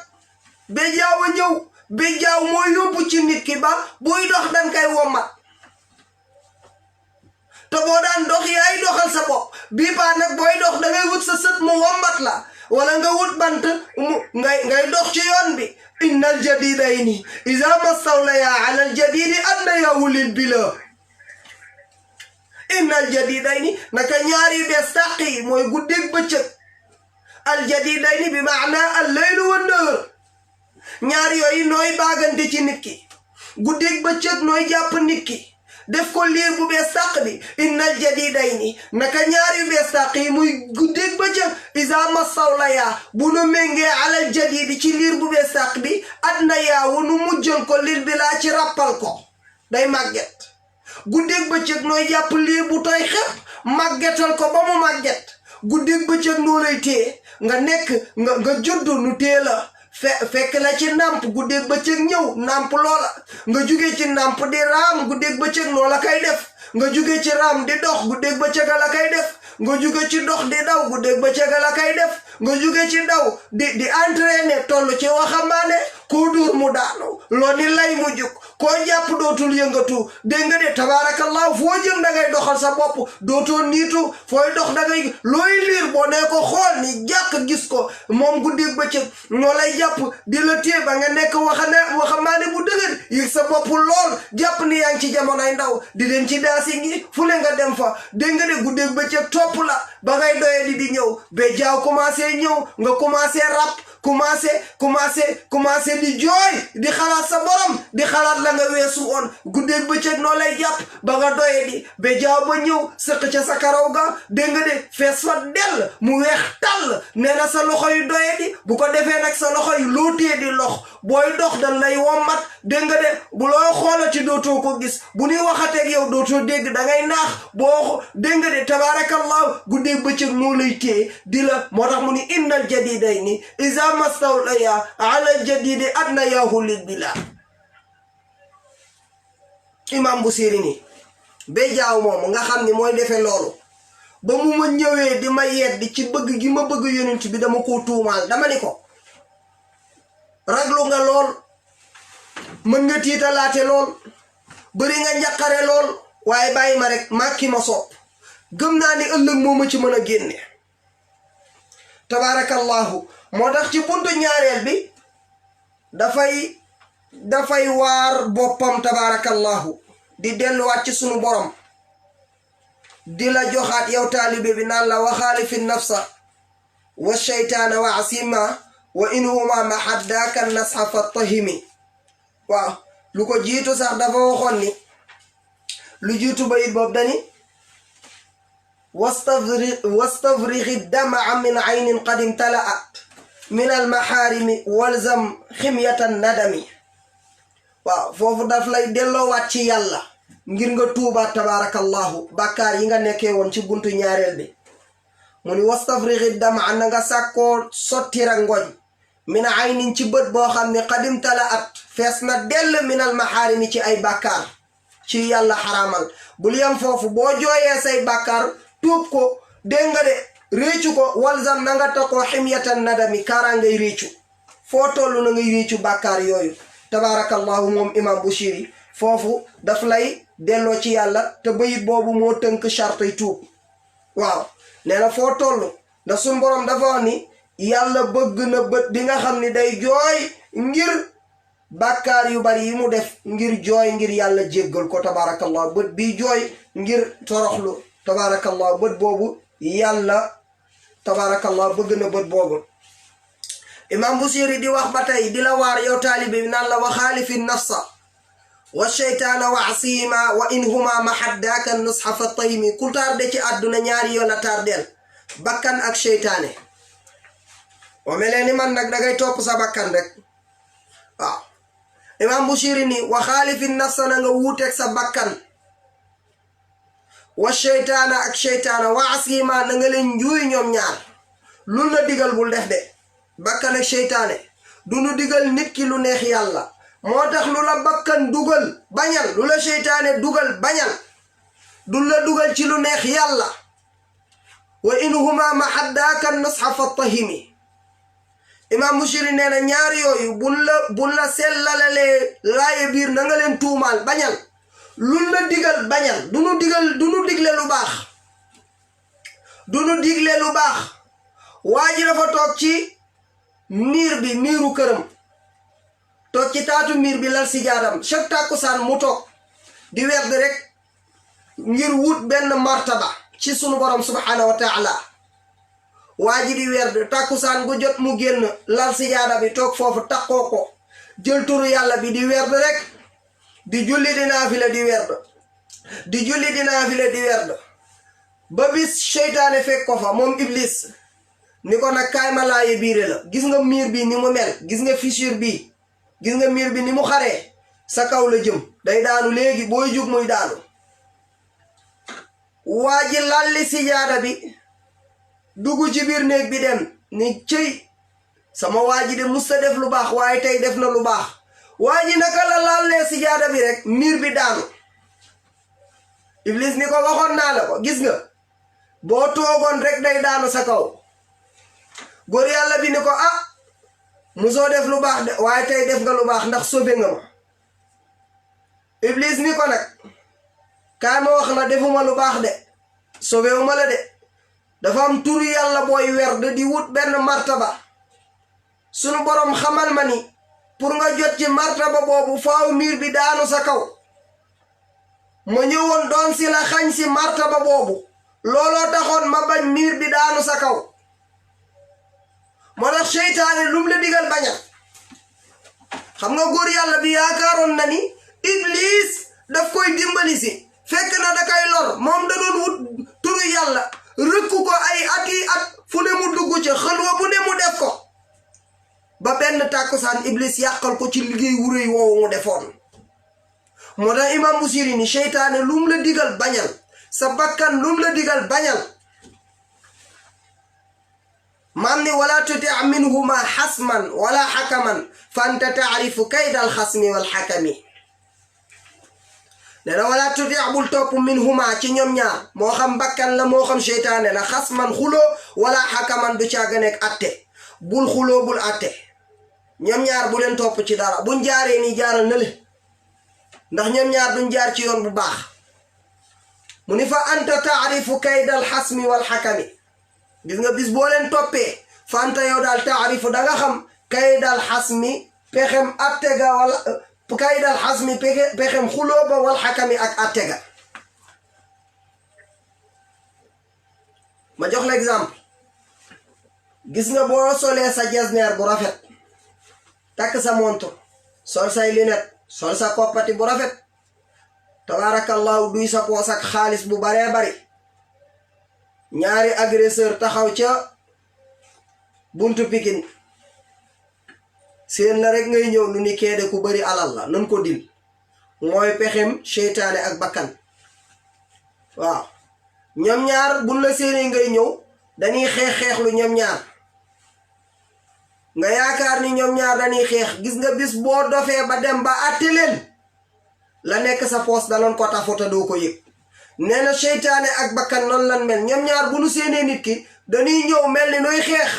bejjaaw a ñëw bejjaaw mooy yóbbu ci nit ki ba buy dox dan kay wommat te boo daan dox yaay doxal sa bopp bii paa nag booy dox dangay wut sa sët mu wommat la wala nga wut bant ngay dox ci yoon bi inna al jadidayni iza mastawlaya ala al jadidi adna yawlil bila inna al jadidayni naka ñaari bees tàq yi mooy guddeeg bëccëg al jadidayni bi maana al laylu wan nahar ñaar yooyu nooy baagante ci nit ki guddeeg bëccëg nooy jàpp nit ki def ko liir bu bees tàq bi innal jadidayni naka ñaar yu bees tàq yi muy guddeeg bëccëg isa masawlaya bu nu méngee alal jadidi ci liir bu bees tàq bi adna yaawu nu mujjal ko lil bi laa ci rappal ko day màgget guddeeg bëccëg nooy jàpp liir bu tooy xepp màggetal ko ba mu màgget guddeeg bëccëg noo lay téye nga nekk nga juddu nu téye la fekk la ci nàmp guddeeg bëccëg ñëw nàmp loola nga jóge ci nàmp di raam guddeeg bëccëg noo la kay def nga jóge ci raam di dox guddeeg bëccëg la kay def nga jóge ci dox di daw guddeeg bëccëg la kay def nga jóge ci daw di entraîner toll ci waxambaane koo dóor mu daanu loo ni lay mu juk koo jàpp dootul yëngatu dégg nga de tabaarakallahu foo jëm da ngay doxal sa bopp dootoo niitu fooy dox da ngay looy liir boo nee ko xool ni jàkk gis ko moom guddeeg bëccëg ñoo lay jàpp di la téye ba nga nekk waxambaane bu dëgër yëg sa bopp lool jàpp ni yaa ngi ci jamonoy ndaw di leen ci daasi ngi fu ne nga dem fa dégg nga de guddeeg bëccëg topp la ba ngay doye di ñëw ba jaaw commencé ñëw nga commencé rap commencé di jooy di xalaat sa borom di xalaat la nga weesu woon guddeeg bëccëg noo lay jàpp ba nga doye di ba jaaw ba ñëw sëq ca sa karaw ga dégg nga de fees fa dell mu weex tàll nee na sa loxo yu doye di bu ko defee nag sa loxo yu lootee di lox booy dox dañ lay wommat dégg nga de bu loo xoolati dootoo ko gis bu ñuy waxateeg yow dootoo dégg da ngay naax boo dégg nga de tabaarakallahu guddeeg bëccëg moo lay téye di la moo tax mu ni innal jadidayni iza mastawlaya ala jadidi adna yahu lil bila imam Busiri ni ba jaaw moom nga xam ni mooy defee loolu ba mu ma ñëwee di ma yeddi ci bëgg gi ma bëgg yonent bi dama koo tuumaal dama ni ko raglu nga lool mën nga tiitalaate lool bëri nga njaqare lool waaye bàyyi ma rek màkki ma sopp gëm naa ni ëllëg moo ma ci mën a génne tabaarakallahu moo tax ci buntu ñaareel bi dafay waar boppam tabaarakallahu di delluwaat ci sunu borom di la joxaat yow taalibe bi naan la waxaalifi nafsa wa shaytaana wa asima wa in huma mahaddaaka nasxa fattahimi waaw lu ko jiitu sax dafa waxoon ni lu jiitu bayit boobu dani wastafrixi damaa min aynin qad imtalaat min almaxaarimi walzam ximyatan nadami waaw foofu daf lay delloowaat ci yàlla ngir nga tuubaat tabaarakallahu bàkkaar yi nga nekkee woon ci buntu ñaareel bi mu ni wastafrixi damaa na nga sàkkoo sottira ngooñ min aynin ci bët boo xam ne qad imtalaat fees na dell min almaxaarimi ci ay bàkkaar ci yàlla xaraamal bul yam foofu boo jooyee say bàkkaar tuub ko dégg nga de réccu ko walzam na nga takkoo ximyatan nadami kaara ngay réccu foo toll na ngay réccu bàkkaar yooyu tabaarakallahu moom imam Busiri foofu daf lay delloo ci yàlla te bayit boobu moo tënk chartay tuub waaw nee na foo toll ndax suñ boroom dafa wax ni yàlla bëgg na bët bi nga xam ni day jooy ngir bàkkaar yu bari yi mu def ngir jooy ngir yàlla jéggal ko tabaarakallahu bët bi jooy ngir toroxlu tabaarakallahu bët boobu yàlla tabaarakallahu bëgg na bët boobu imam Busiri di wax ba tey di la waar yow taalibe bi naan la waxaalifi nafsa wa sheytaana wa asima wa in huma mahaddaaka nusxa fa taymi ku tarde ci àdduna ñaari yoon a tardeel bakkan ak sheytaane o melee ni man nag dangay topp sa bakkan rek waaw imam Busiri ni waxaalifi nafsa na nga wuuteeg sa bakkan wa sheytaana ak sheytaana wa asima na nga leen njuuy ñoom ñaar lu la digal bul def de bakkan ak sheytaane du nu digal nit ki lu neex yàlla moo tax lu la bakkan dugal bañal lu la sheytaane dugal bañal du la dugal ci lu neex yàlla wa in huma mahaddaaka nusxa fattahimi imam Busiri nee na ñaar yooyu bul la sellalalee laaye biir na nga leen tuumaal bañal lu la digal bañal du nu digle lu baax du nu digle lu baax waa ji dafa toog ci miir bi miiru këram toog ci taatu miir bi lal si jaadam chaque tàkkusaan mu toog di werd rek ngir wut benn martaba ci sunu borom subhanahu wa taala waa ji di werd tàkkusaan gu jot mu génn lal si jaada bi toog foofu takkoo ko jël turu yàlla bi di werd rek di julli di naafila di werd di julli di naafila di werd ba bis seytaane fekk ko fa moom iblis ni ko nag kaay ma laaye biire la gis nga miir bi ni mu mel gis nga fissure bi gis nga miir bi ni mu xaree sa kaw la jëm day daanu léegi booy jug muy daanu waa ji lalli si jaada bi dugg ci biir néeg bi dem ni cëy sama waa ji de musta def lu baax waaye tey def na lu baax waa ji naka la lallee si jaada bi rek miir bi daanu iblis ni ko waxoon naa la ko gis nga boo toogoon rek day daanu sa kaw góor yàlla bi ni ko musoo def lu baax de waaye tey def nga lu baax ndax sauvé nga ma iblis ni ko nag kaay ma wax la defuma lu baax de sauvé wu ma la de dafa am turu yàlla booy werd di wut benn martaba sunu borom xamal ma ni pour nga jot ci martaba boobu faaw miir bi daanu sa kaw ma ñëwoon doon si la xañ si martaba boobu looloo taxoon ma bañ miir bi daanu sa kaw moo tax seytaane lum la digal bañal xam nga góor yàlla bi yaakaaroon na ni iblis daf koy dimbali si fekk na da kay lor moom da doon wut turu yàlla rëkku ko ay ati at fu ne mu dugg ca xëlwa bu ne mu def ko ba benn tàkkusaan iblis yàqal ko ci liggéey wu rëy woowu mu defoon moo tax imam Busiri ni seytaane lum la digal bañal sa bakkan lum la digal bañal maam ni wala tuti minhuma xasman wala xakaman fa anta taarifu kayda alxasmi walxakami nee na wala tuti bul topp minhuma ci ñoom ñaar moo xam bakkan la moo xam seytaane la xasman xuloo wala xakaman du caaga nekk atte bul xuloo bul atte ñoom ñaar bu leen topp ci dara buñ jaaree nii jaaral na le ndax ñoom ñaar duñ jaar ci yoon bu baax mu ni fa anta taarifu kayda alxasmi walxakami gis nga bis boo leen toppee fa anta yow daal taarifu da nga xam kaydal xasmi pexem attega wala kaydal xasmi pexem xuloo ba wal xakami ak attega ma jox la exemple gis nga boo solee sa jasneer bu rafet takk sa montre sol say lunette sol sa koppati bu rafet tabarakallahu duy sa poos ak xaalis bu baree bari ñaari agresseur taxaw ca buntu Pikine seen la rek ngay ñëw nu ni keede ku bari alal la nan ko dil mooy pexem seytaane ak bakkan waaw ñoom ñaar buñ la séenee ngay ñëw dañuy xeexlu ñoom ñaar nga yaakaar ni ñoom ñaar dañuy xeex gis nga bis boo dofee ba dem ba àtte leen la nekk sa poos danoon ko tafota doo ko yëg nee na seytaane ak bakkan noonu lan mel ñoom ñaar bu nu séenee nit ki dañuy ñëw mel ni nooy xeex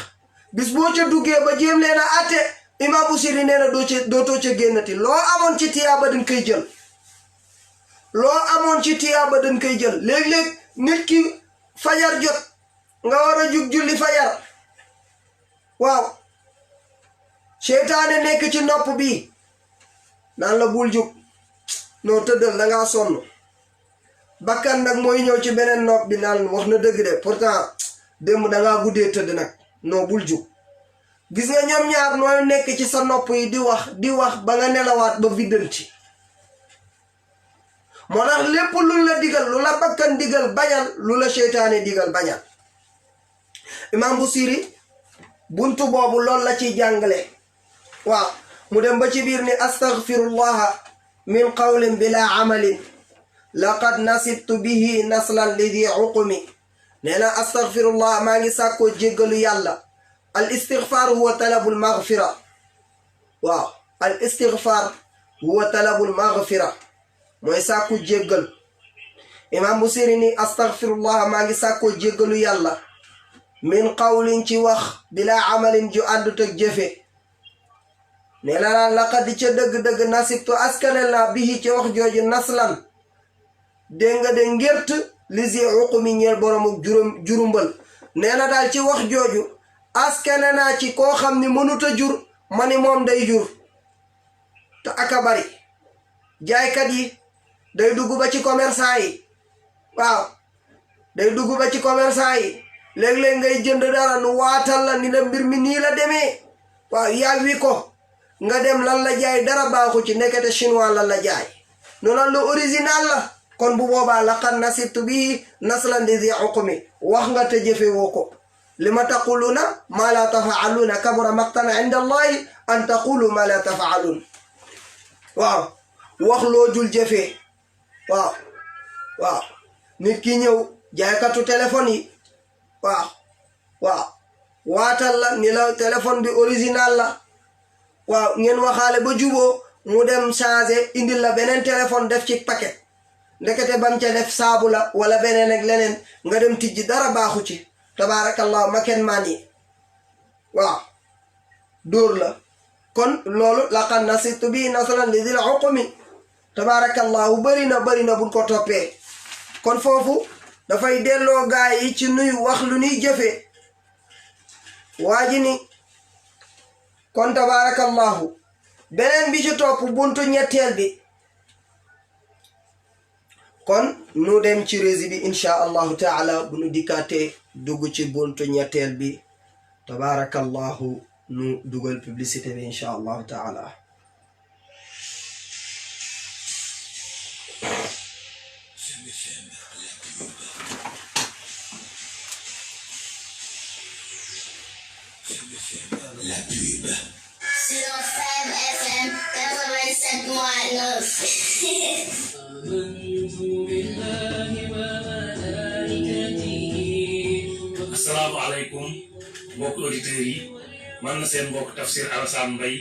bis boo ca duggee ba jéem leen a àtte imam Busiri nee na dootoo ca génnati loo amoon ci tiyaaba dañ koy jël loo amoon ci tiyaaba dañ koy jël léeg-léeg nit ki fajar jot nga war a jug julli fajar waaw seytaane nekk ci nopp bi naan la bul jug noo tëddal dangaa sonn bakkan nag mooy ñëw ci beneen nopp bi naan wax na dëgg de pourtant démb dangaa guddee tëdd nag noo bul jug gis nga ñoom ñaar nooy nekk ci sa nopp yi di wax ba nga nelawaat ba viddanti moo tax lépp lu la digal lu la bakkan digal bañal lu la seytaane digal bañal imam Busiri buntu boobu loolu la ciy jàngale waaw mu dem ba ci biir ni astaghfirullaha min qawlin bila amalin laqad nasibtu bihi naslan lidi uqumi nee na astaghfirullah maa ngi sàkkoo jéggalu yàlla al istighfar huwa talabul maghfira waaw al istighfar huwa talabul maghfira mooy sàkku jéggal imam Busiri ni astaghfirullah maa ngi sàkkoo jéggalu yàlla min qawlin ci wax bila amalin ju àndut ak jëfe nee na naan laqad ca dëgg-dëgg nasibtu askanel naa bihi ci wax jooju naslan dégg nga de ngért lisi uqumi ñeel boroomu jurumbal nee na daal ci wax jooju askane naa ci koo xam ni mënut a jur ma ni moom day jur te aka bari jaaykat yi day dugg ba ci commerçant yi waaw day dugg ba ci commerçant yi léeg-léeg ngay jënd dara nu waatal la ni la mbir mi nii la demee waaw yàgg ko nga dem lan la jaay dara baaxu ci nekkete chinois lan la jaay noonu la original la kon bu boobaa laqad nasibtu bi naslan di uqmi wax nga te jëfe woo ko li ma taquluna ma la tafaaluna kabura maqtan inda allahi an taqulu ma la tafaalun waaw wax loo jul jëfee waaw nit ki ñëw jaaykatu téléphone yi waaw waatal la ni la téléphone bi original la waaw ngeen waxaale ba juboo mu dem changer indil la beneen téléphone def ci paquet ndekete bam ca def saabu la wala beneen ak leneen nga dem tijji dara baaxu ci tabaarakallahu maken maan yi waaw dóor la kon loolu laqad nasitu bi nasran li dil uqmi tabarakallahu bëri na buñ ko toppee kon foofu dafay delloo gaay yi ci nuy wax lu nuy jëfe waa ji ni kon tabarakallahu beneen bi ci topp buntu ñetteel bi kon nu dem ci rési bi insha allahu taala bu nu dikkaatee dugg ci buntu ñetteel bi tabarakallahu nu dugal publicité bi insha allahu taala La pub. Sur Fem FM 87.9. asalaamaaleykum mbokk auditeurs yi man na seen mbokk Tafsir Alassane Mbaye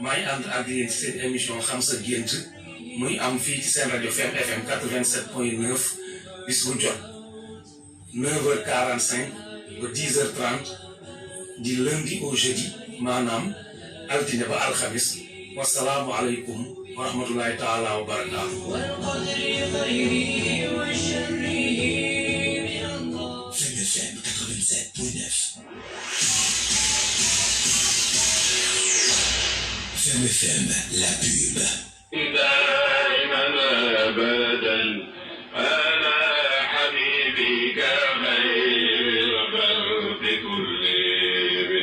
maay ànd ak yéen ci seen émission xam sa gént muy am fii ci seen rajo Fem FM 87.9 bis bu jot 9h45 ba 10h30 di lundi au jeudi maanaam altine ba alxamis wasalaamualeykum wa rahmatullahi taala wa barakaatu. Fem FM 87.9. Fem FM, la pub. دائما ابدا انا حبيبك خير الخلق كلهم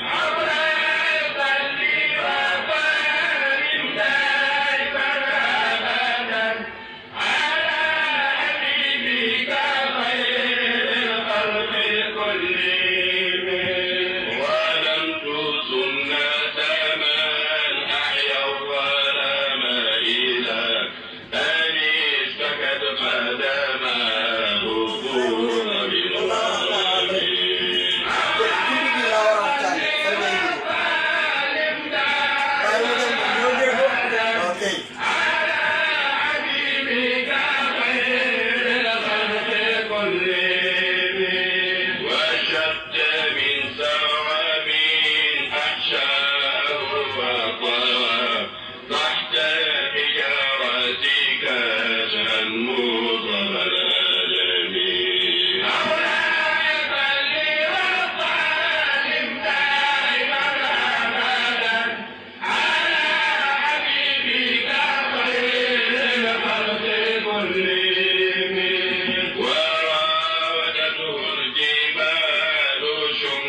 عبرت لي وفارم دائما ابدا على حبيبك خير الخلق كلهم ظلمت سنة من أحيا الظلام إذا أني اشتكت قدماه طول بالظالمين حبيبك خير الخلق كلهم وشد من ثواب أحشاه وطوى تحت حجارتك شموط العالمين مولاي صل وسلم دائما أبدا على حبيبك خير الخلق كلهم وراودته الجبال شم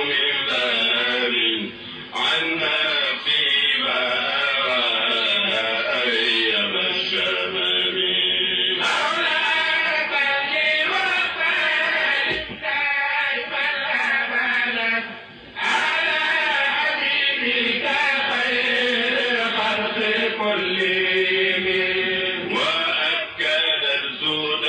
من ذهب عن نفسي ما أراها أيام الشمم مولاي صل وسلم دائما أبدا على حبيبك خير الخلق كلهم وأكد الزهد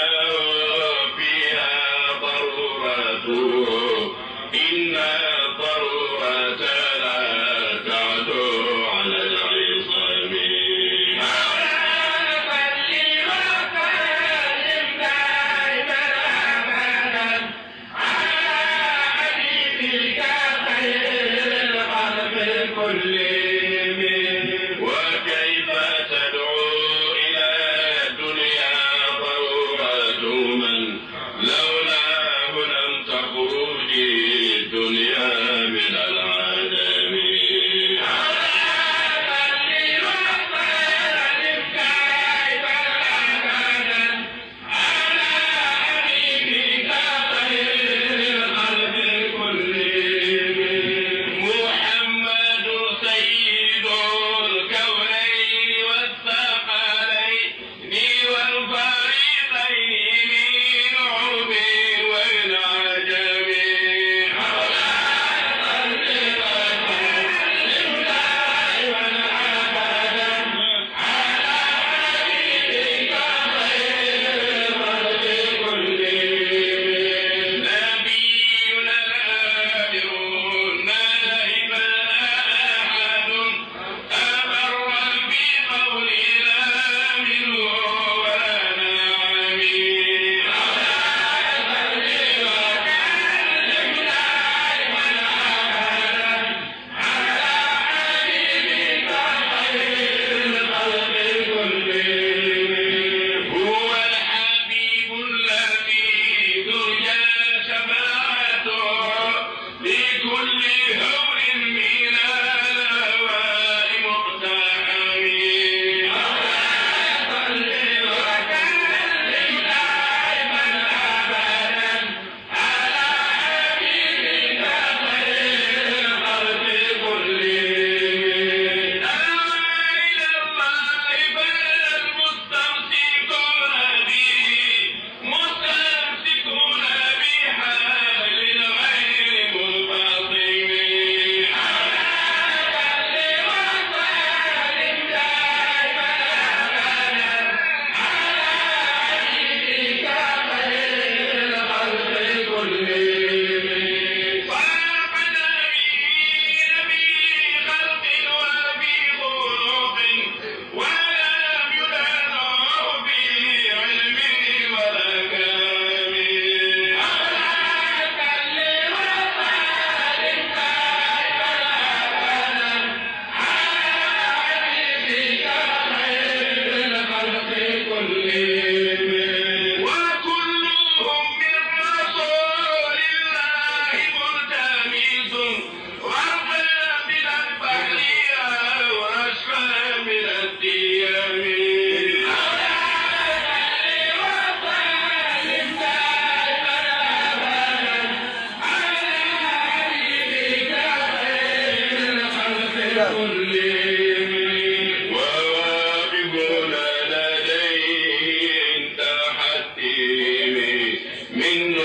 فيها ضرورته إن الضرورة لا تعدو على العصام مولاي صل وسلم دائما أبدا على حبيبك خير الخلق كلهم وكيف تدعو إلى الدنيا ضرورة من لولاه لم تخرج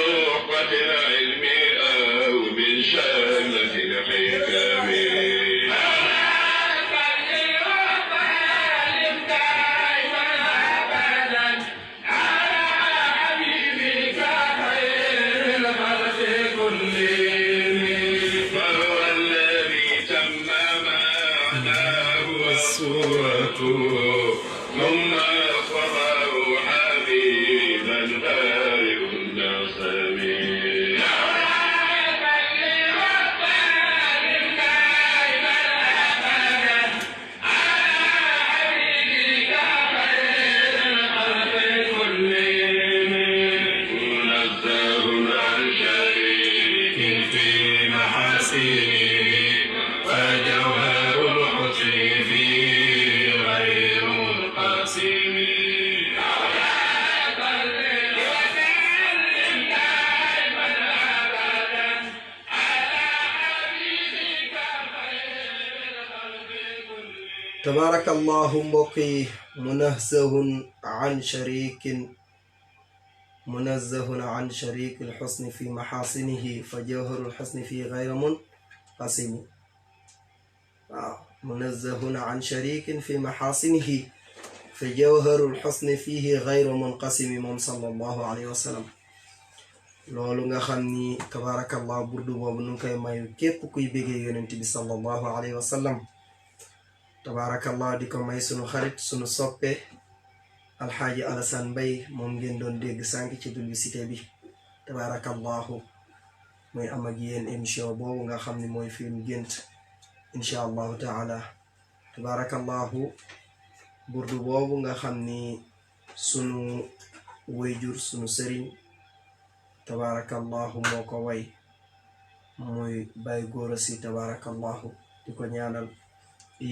صحبة العلم أو من شملة الحكم فهو الذي تم معناه وصورته ثم اصطفاه حبيبا بارئ النسم منزه عن شريك في محاسنه فجوهر الحسن فيه غير منقسم تبارك الله مبقي منزه عن شريك الحسن في محاسنه فجوهر الحسن فيه غير منقسم منزه عن شريك في محاسنه فجوهر الحسن فيه غير منقسم صلى الله عليه وسلم loolu nga xam ni tabarakallah burdu boobu nu ngi koy mayu képp kuy bégee yonent bi sallallahu alayhi wa sallam tabarakallah di ko may sunu xarit sunu soppe alxaaji Alassane Mbaye moom ngeen doon dégg sànq ci publicité bi tabarakallahu mooy am ak yéen émission boobu nga xam ni mooy film gént insha allahu taala tabarakallahu burdu boobu nga xam ni sunu wayjur sunu sëriñ tabarakallahu moo ko way muy Baye Gora Sy tabarakallahu di ko ñaanal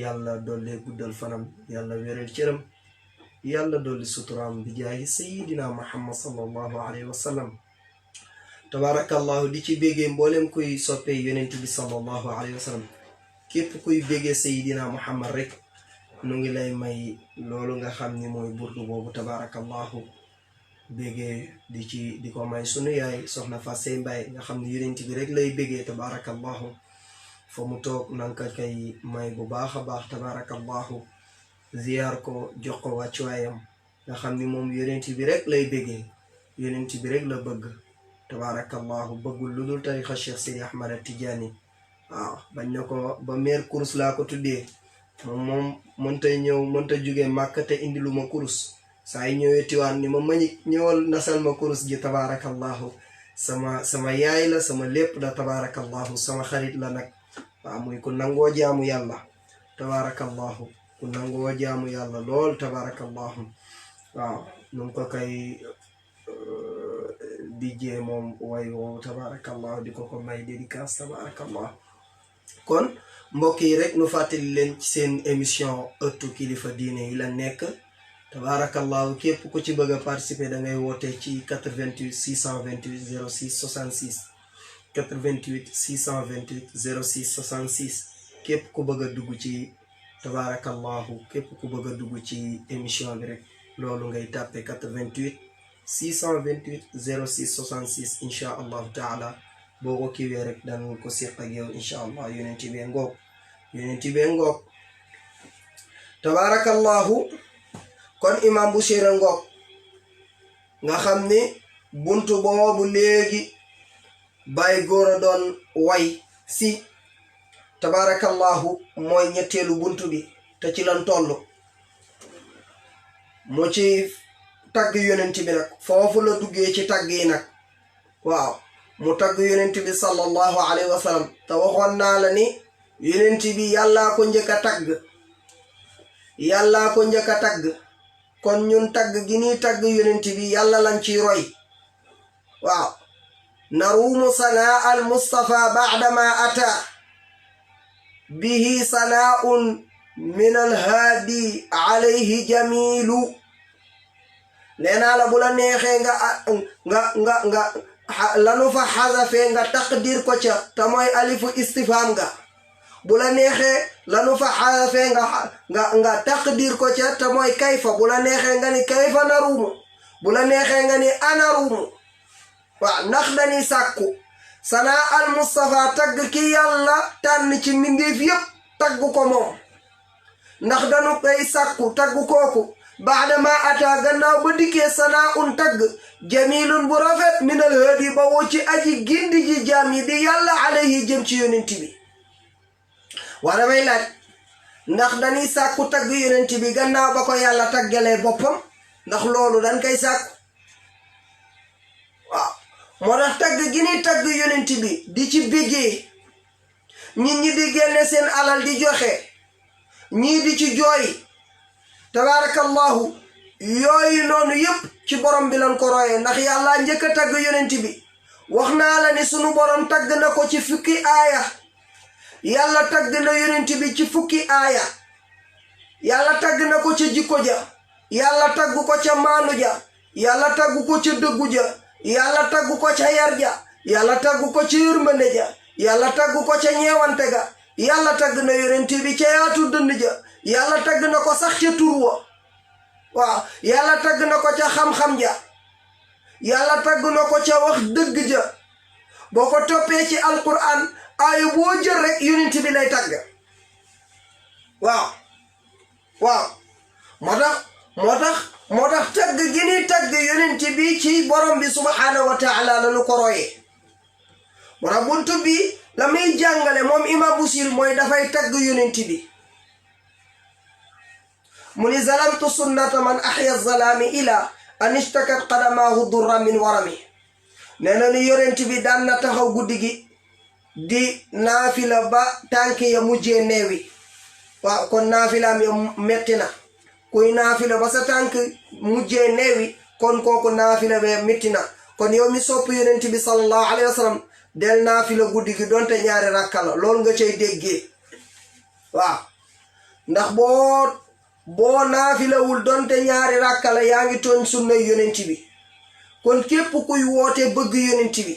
yàlla dolli guddal fanam yàlla wéral cëram yàlla dolli suturaam bi jaahi sayidina muhammad sallallahu alayhi wa sallam tabarakallahu di ci béggee mboolem kuy soppee yonent bi sallallahu alayhi wa sallam képp kuy béggee sayidina muhammad rek nu ngi lay may loolu nga xam ni mooy burdu boobu tabarakallahu béggee di ko may sunu yaay soxna Fassey Mbaye nga xam ni yonent bi rek lay béggee tabarakallahu fa mu toog nanka kay may bu baax a baax tabarakallahu ziyaar ko jox ko wàccuwaayam nga xam ni moom yonent bi rek lay béggee yonent bi rek la bëgg tabarakallahu bëggul lu dul tarixa Cheikh Sidi Ahmad Tidiane waaw bañ na ko ba meer kurus laa ko tuddee moom mënta jóge Màkka te indi lu ma kurus saa yi ñëwee Tiwaan ni ma mañi ñëwal nasal ma kurus gi tabarakallahu sama yaay la sama lépp la tabarakallahu sama xarit la nag waaw muy ku nangoo jaamu yàlla tabarakallahu ku nangoo jaamu yàlla lool tabarakallahu waaw nu ko kay dijjee moom way woowu tabarakallahu di ko may dédicace tabarakallahu kon mbokk yi rek nu fàttali leen ci seen émission ëttu kilifa diine yi la nekk tabarakallahu képp ku ci bëgg a participer da ngay woote ci 88 628 06 66 88 628 06 66 képp ku bëgg a dugg ci tabarakallahu képp ku bëgg a dugg ci émission bi rek loolu ngay tàppe 88 628 06 66 insha allahu taala boo ko kiwee rek danga ko siq ak yow insha allah yonent bee ngoog tabarakallahu kon imam Bouchayra ngoog nga xam ni buntu boobu léegi Baye Gora doon way si tabarakallahu mooy ñetteelu buntu bi te ci lan toll mu ci tagg yonent bi nag foofu la duggee ci tagg yi nag waaw mu tagg yonent bi sallallahu alayhi wa sallam te waxoon naa la ni yonent bi yàllaa ko njëkk a tagg kon ñun tagg gi ni tagg yonent bi yàlla lañ ci roy waaw naruumu sanaa al mustafa ba'dama ata bihi sanaa'un min al haadi alayhi jamilu nee naa la bu la neexee nga lanu fa xasafee nga taqdir ko ca te mooy alifu istifham nga bu la neexee lanu fa xasafee nga taqdir ko ca te mooy kayfa bu la neexee nga ni kayfa naruumu bu la neexee nga ni anaruumu waaw ndax dañuy sàkku sanaa al Mustafa tagg ki yàlla tànn ci mbindeef yépp tagg ko moom ndax dañu koy sàkku tagg kooku baadama ata gannaaw ba dikkee sanaa un tagg jamilun bu rafet minal hadi ba woo ci aji gindi ji jaam yi di yàlla alayhi jëm ci yonent bi waa damay laaj ndax dañuy sàkku tagg yonent bi gannaaw ba ko yàlla taggalee boppam ndax loolu dañ koy sàkku waaw moo tax tagg gi ni tagg yonent bi di ci béggee nit ñi di génne seen alal di joxe ñii di ci jooy tabaarakallahu yooyu noonu yépp ci borom bi lan ko royee ndax yàlla njëkk a tagg yonent bi wax naa la ni sunu borom tagg na ko ci fukki aaya yàlla tagg na yonent bi ci fukki aaya yàlla tagg na ko ca jikko ja yàlla tagg ko ca maanu ja yàlla tagg ko ca dëggu ja yàlla tagg ko ca yar ja yàlla tagg ko ca yërmande ja yàlla tagg ko ca ñeewante ga yàlla tagg na yonent bi ca yaatu dënd ja yàlla tagg na ko sax ca tur wa waaw yàlla tagg na ko ca xam-xam ja yàlla tagg na ko ca wax dëgg ja boo ko toppee ci alquran aaya boo jël rek yonent bi lay tagg waaw moo tax tagg gi ni tagg yonent bi ci borom bi subhanahu wa taala la nu ko royee moo tax buntu bi la muy jàngale moom Imam Busiri mooy dafay tagg yonent bi mu ni zalamtu sunnata man ahya zalaami ila an ishtakat qadamaahu durra min warami nee na ni yonent bi daan na taxaw guddi gi di naafila ba tànk ya mujjee neewi waaw kon naafilaam ya metti na kuy naafila ba sa tànk mujjee neewi kon kooku naafila be metti na kon yow mi sopp yonent bi sallallahu alayhi wa sallam del naafila guddi gi donte ñaari rakka la loolu nga cay déggee waaw ndax boo naafilawul donte ñaari rakka la yaa ngi tooñ sunna yonent bi kon képp kuy woote bëgg yonent bi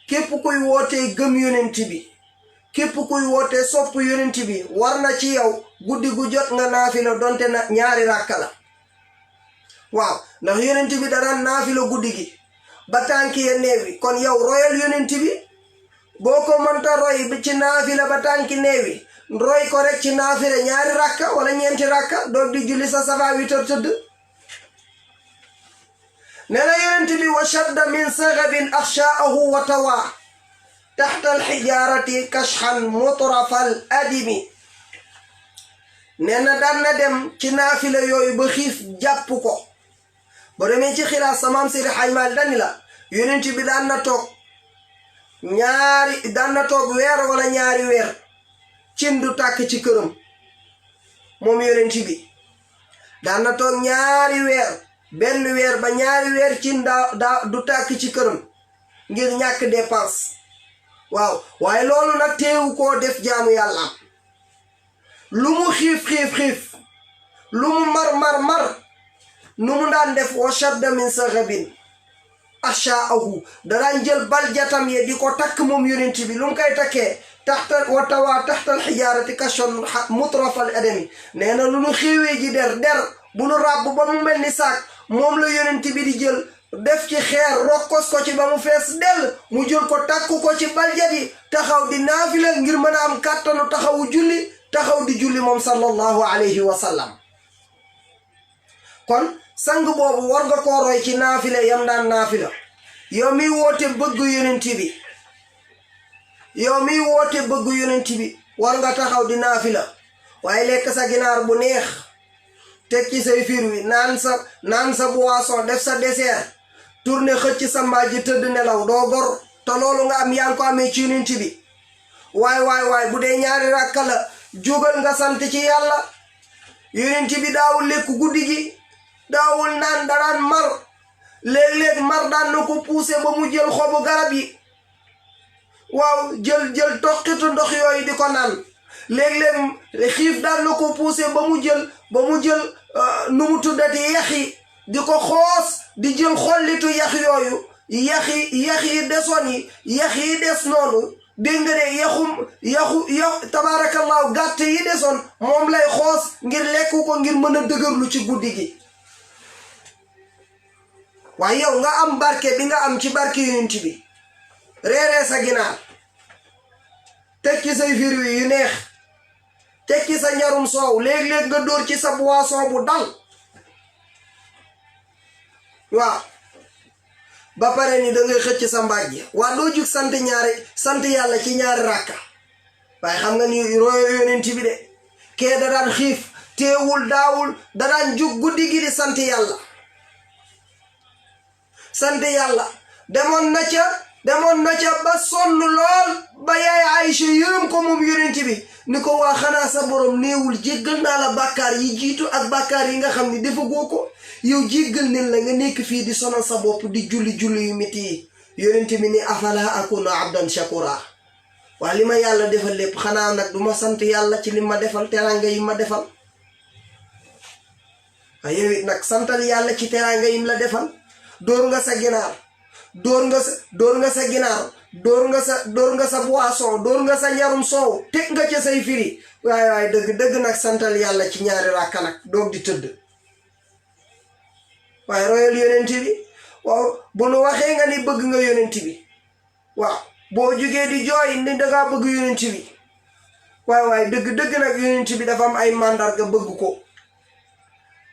képp kuy wootee gëm yonent bi képp kuy wootee sopp yonent bi war na ci yow guddi gu jot nga naafila donte na ñaari rakka la waaw ndax yonent bi daan naafila guddi gi ba tànk ya neewi kon yow royal yonent bi boo ko mënta roy bi ci naafila ba tànki neewi roy ko rek ci naafila ñaari rakka wala ñeenti rakka doog di julli sa safa 8 heures tëdd nee na yonent bi wa shadda min sagabin axshaahu wa tawa taxta alxijaarati kashxan mutrafal adimi nee na daan na dem ci naafila yooyu ba xiif jàpp ko ba demee ci xilaas sa maam Seydi Hajji Maalik dani la yonent bi daan na toog weer wala ñaari weer cin du tàkk ci këram moom yonent bi daan na toog ñaari weer benn weer ba ñaari weer cin du tàkk ci këram ngir ñàkk dépense waaw waaye loolu nag teewu koo def jaamu yàlla lu mu xiif lu mu mar nu mu daan def wa shadda min sagabin ashaahu daan jël baljatam ye di ko takk moom yonent bi lu mu koy takkee taxta alxijaarati kashon mutrafal adami nee na lu nu xiiwee ji der bu nu ràbb ba mu mel ni saak moom la yonent bi di jël def ci xeer rokkos ko ci ba mu fees dell mu jël ko takku ko ci baljat yi taxaw di naafila ngir mën a am kàttanu taxaw di julli moom sallallahu alayhi wa sallam kon sang boobu war nga koo roy ci naafila yam daan naafila yow miy woote bëgg yonent bi war nga taxaw di naafila waaye lekk sa ginaar bu neex teg ci say fir wi naan sa boisson def sa dessert tourné xëcc sa mbàjj tëdd nelaw doo gor te loolu nga am yaa ngi ko amee ci yonent bi waay bu dee ñaari rakka la jógal nga sant ci yàlla yonent bi daawul lekk guddi gi daawul naan daraan mar léeg-léeg mar daan na ko poussé ba mu jël xobu garab yi waaw jël toqitu ndox yooyu di ko naan léeg-léeg xiif daan na ko poussé ba mu jël nu mu tuddati yax yi di ko xoos di jël xollitu yax yooyu yax yi desoon yax yi des noonu dégg nga de yaxu tabaarakallaahu gàtt yi desoon moom lay xoos ngir lekku ko ngir mën a dëgërlu ci guddi gi waaye yow nga am barke bi nga am ci barke yonent bi reeree sa ginaar teg ci say fruits yu neex teg ci sa njarum soow léeg-léeg nga dóor ci sa boisson bu dal waaw ba pare ni da ngay xëcc sa mbaaj waa doo jug sant yàlla ci ñaari rakka waaye xam nga ni royo yonent bi de kee da daan xiif teewul daawul da daan jug guddi gi di sant yàlla demoon na ca ba sonn lool ba yaay Aïcha yërëm ko moom yonent bi ni ko waa xanaa sa borom néewul jéggal naa la bàkkaar yi jiitu ak bàkkaar yi nga xam ni defagoo ko yow jéggal nen la nga nekk fii di sonal sa bopp di julli yu métti yi yonent bi ni afala akuna abdan shakura waa li ma yàlla defal lépp xanaa nag du ma sant yàlla ci li ma defal teraanga yi ma defal waaye yow it nag santal yàlla ci teraanga yim la defal dóor nga sa ginaar dóor nga sa boisson dóor nga sa njarum soow teg nga ca say firi waaye dëgg nag santal yàlla ci ñaari rakka nag doog di tëdd waaye royal yonent bi waaw bu nu waxee nga ni bëgg nga yonent bi waaw boo jugee di jooy ni dangaa bëgg yonent bi waaye dëgg nag yonent bi dafa am ay màndarga bëgg ko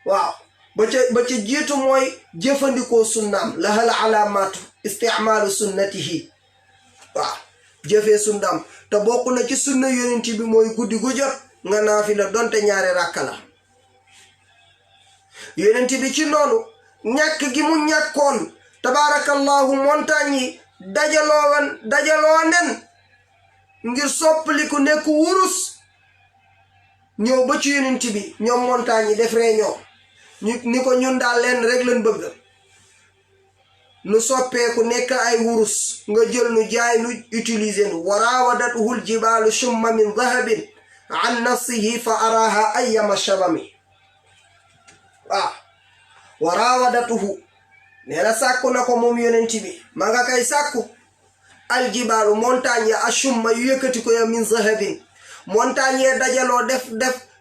waaw ba ca jiitu mooy jëfandikoo sunnaam lahal alaamaatu isticmaalu sunnatihi waaw jëfee sunnaam te bokk na ci sunna yonent bi mooy guddi gu jot nga naafila donte ñaari ràkka la yonent bi ci noonu ñàkk gi mu ñàkkoon tabaarakallahu montagne yi dajaloo nen ngir soppaliku nekk wurus ñëw ba ci yonent bi ñoom montagne yi def réunion ni ko ñun daal leen rek lañ bëgg nu soppeeku nekk ay wurus nga jël nu jaay nu utiliser nu waraawadatuhul jibaalu shumma min dahabin an nafsihi fa araha ayyama shabami waaw waraawadatuhu nee na sàkku na ko moom yonent bi ma nga kay sàkku aljibaalu montagne ya ashumma yu yëkkati ko ya min dahabin montagne ya dajaloo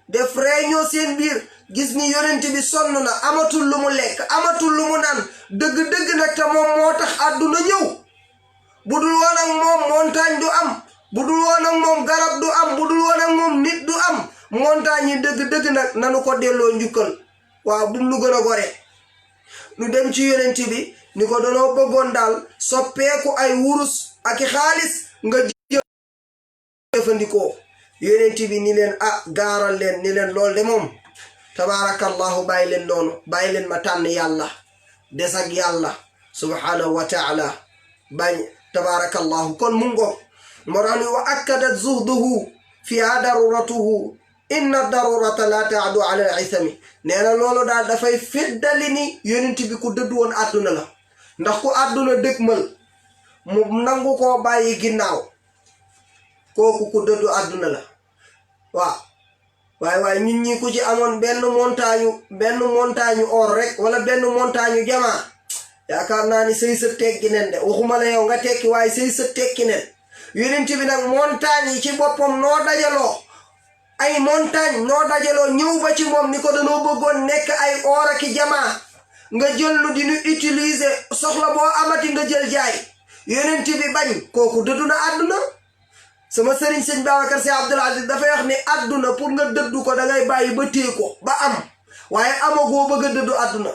def réunion seen biir gis ni yonent bi sonn na amatul lu mu lekk amatul lu mu naan dëgg nag te moom moo tax àdduna ñëw bu dul woon ak moom montagne du am bu dul woon ak moom garab du am bu dul woon ak moom nit du am montagne yi dëgg nag nanu ko delloo njukkal waaw bu mu nu gën a gore nu dem ci yonent bi ni ko danoo bëggoon daal soppeeku ay wurus ak i xaalis nga jëfandikoo yonent bi ni leen gaaral leen ni leen lool de moom tabaarakallahu bàyyi leen noonu bàyyi leen ma tànn yàlla des ak yàlla subhanahu wa taala bañ tabaarakallahu kon mu ngoog moo tax ni wa akkadat zuhduhu fiha daruratuhu inna darurata la taadu ala al-ithami nee na loolu daal dafay feddali ni yonent bi ku dëdd woon àdduna la ndax ku àdduna dëgmal mu nangu koo bàyyi ginnaaw kooku ku dëddu àdduna la waaw waaye ñun ñi ku ci amoon benn montagne or rek wala benn montagne jamaa yaakaar naa ni say sët tekki nen de waxuma la yow nga tekki waaye say sët tekki nen yonent bi nag montagne yi ci boppam noo dajaloo ay montagne noo dajaloo ñëw ba ci moom ni ko danoo bëggoon nekk ay or ak jamaa nga jël lu di ñu utiliser soxla boo amati nga jël jaay yonent bi bañ kooku dëddu na àdduna sama sëriñ sëñ Babacar Sy Abdoul Aziz dafay wax ni àdduna pour nga dëddu ko dangay bàyyi ba téye ko ba am waaye amagoo bëgg a dëddu àdduna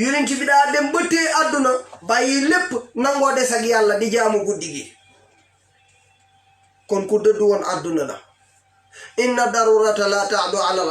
yonent bi daa dem ba téye àdduna bàyyi lépp nangoo des ak yàlla di jaamu guddi gi kon ku dëddu woon àdduna la inna darurata la taadu ala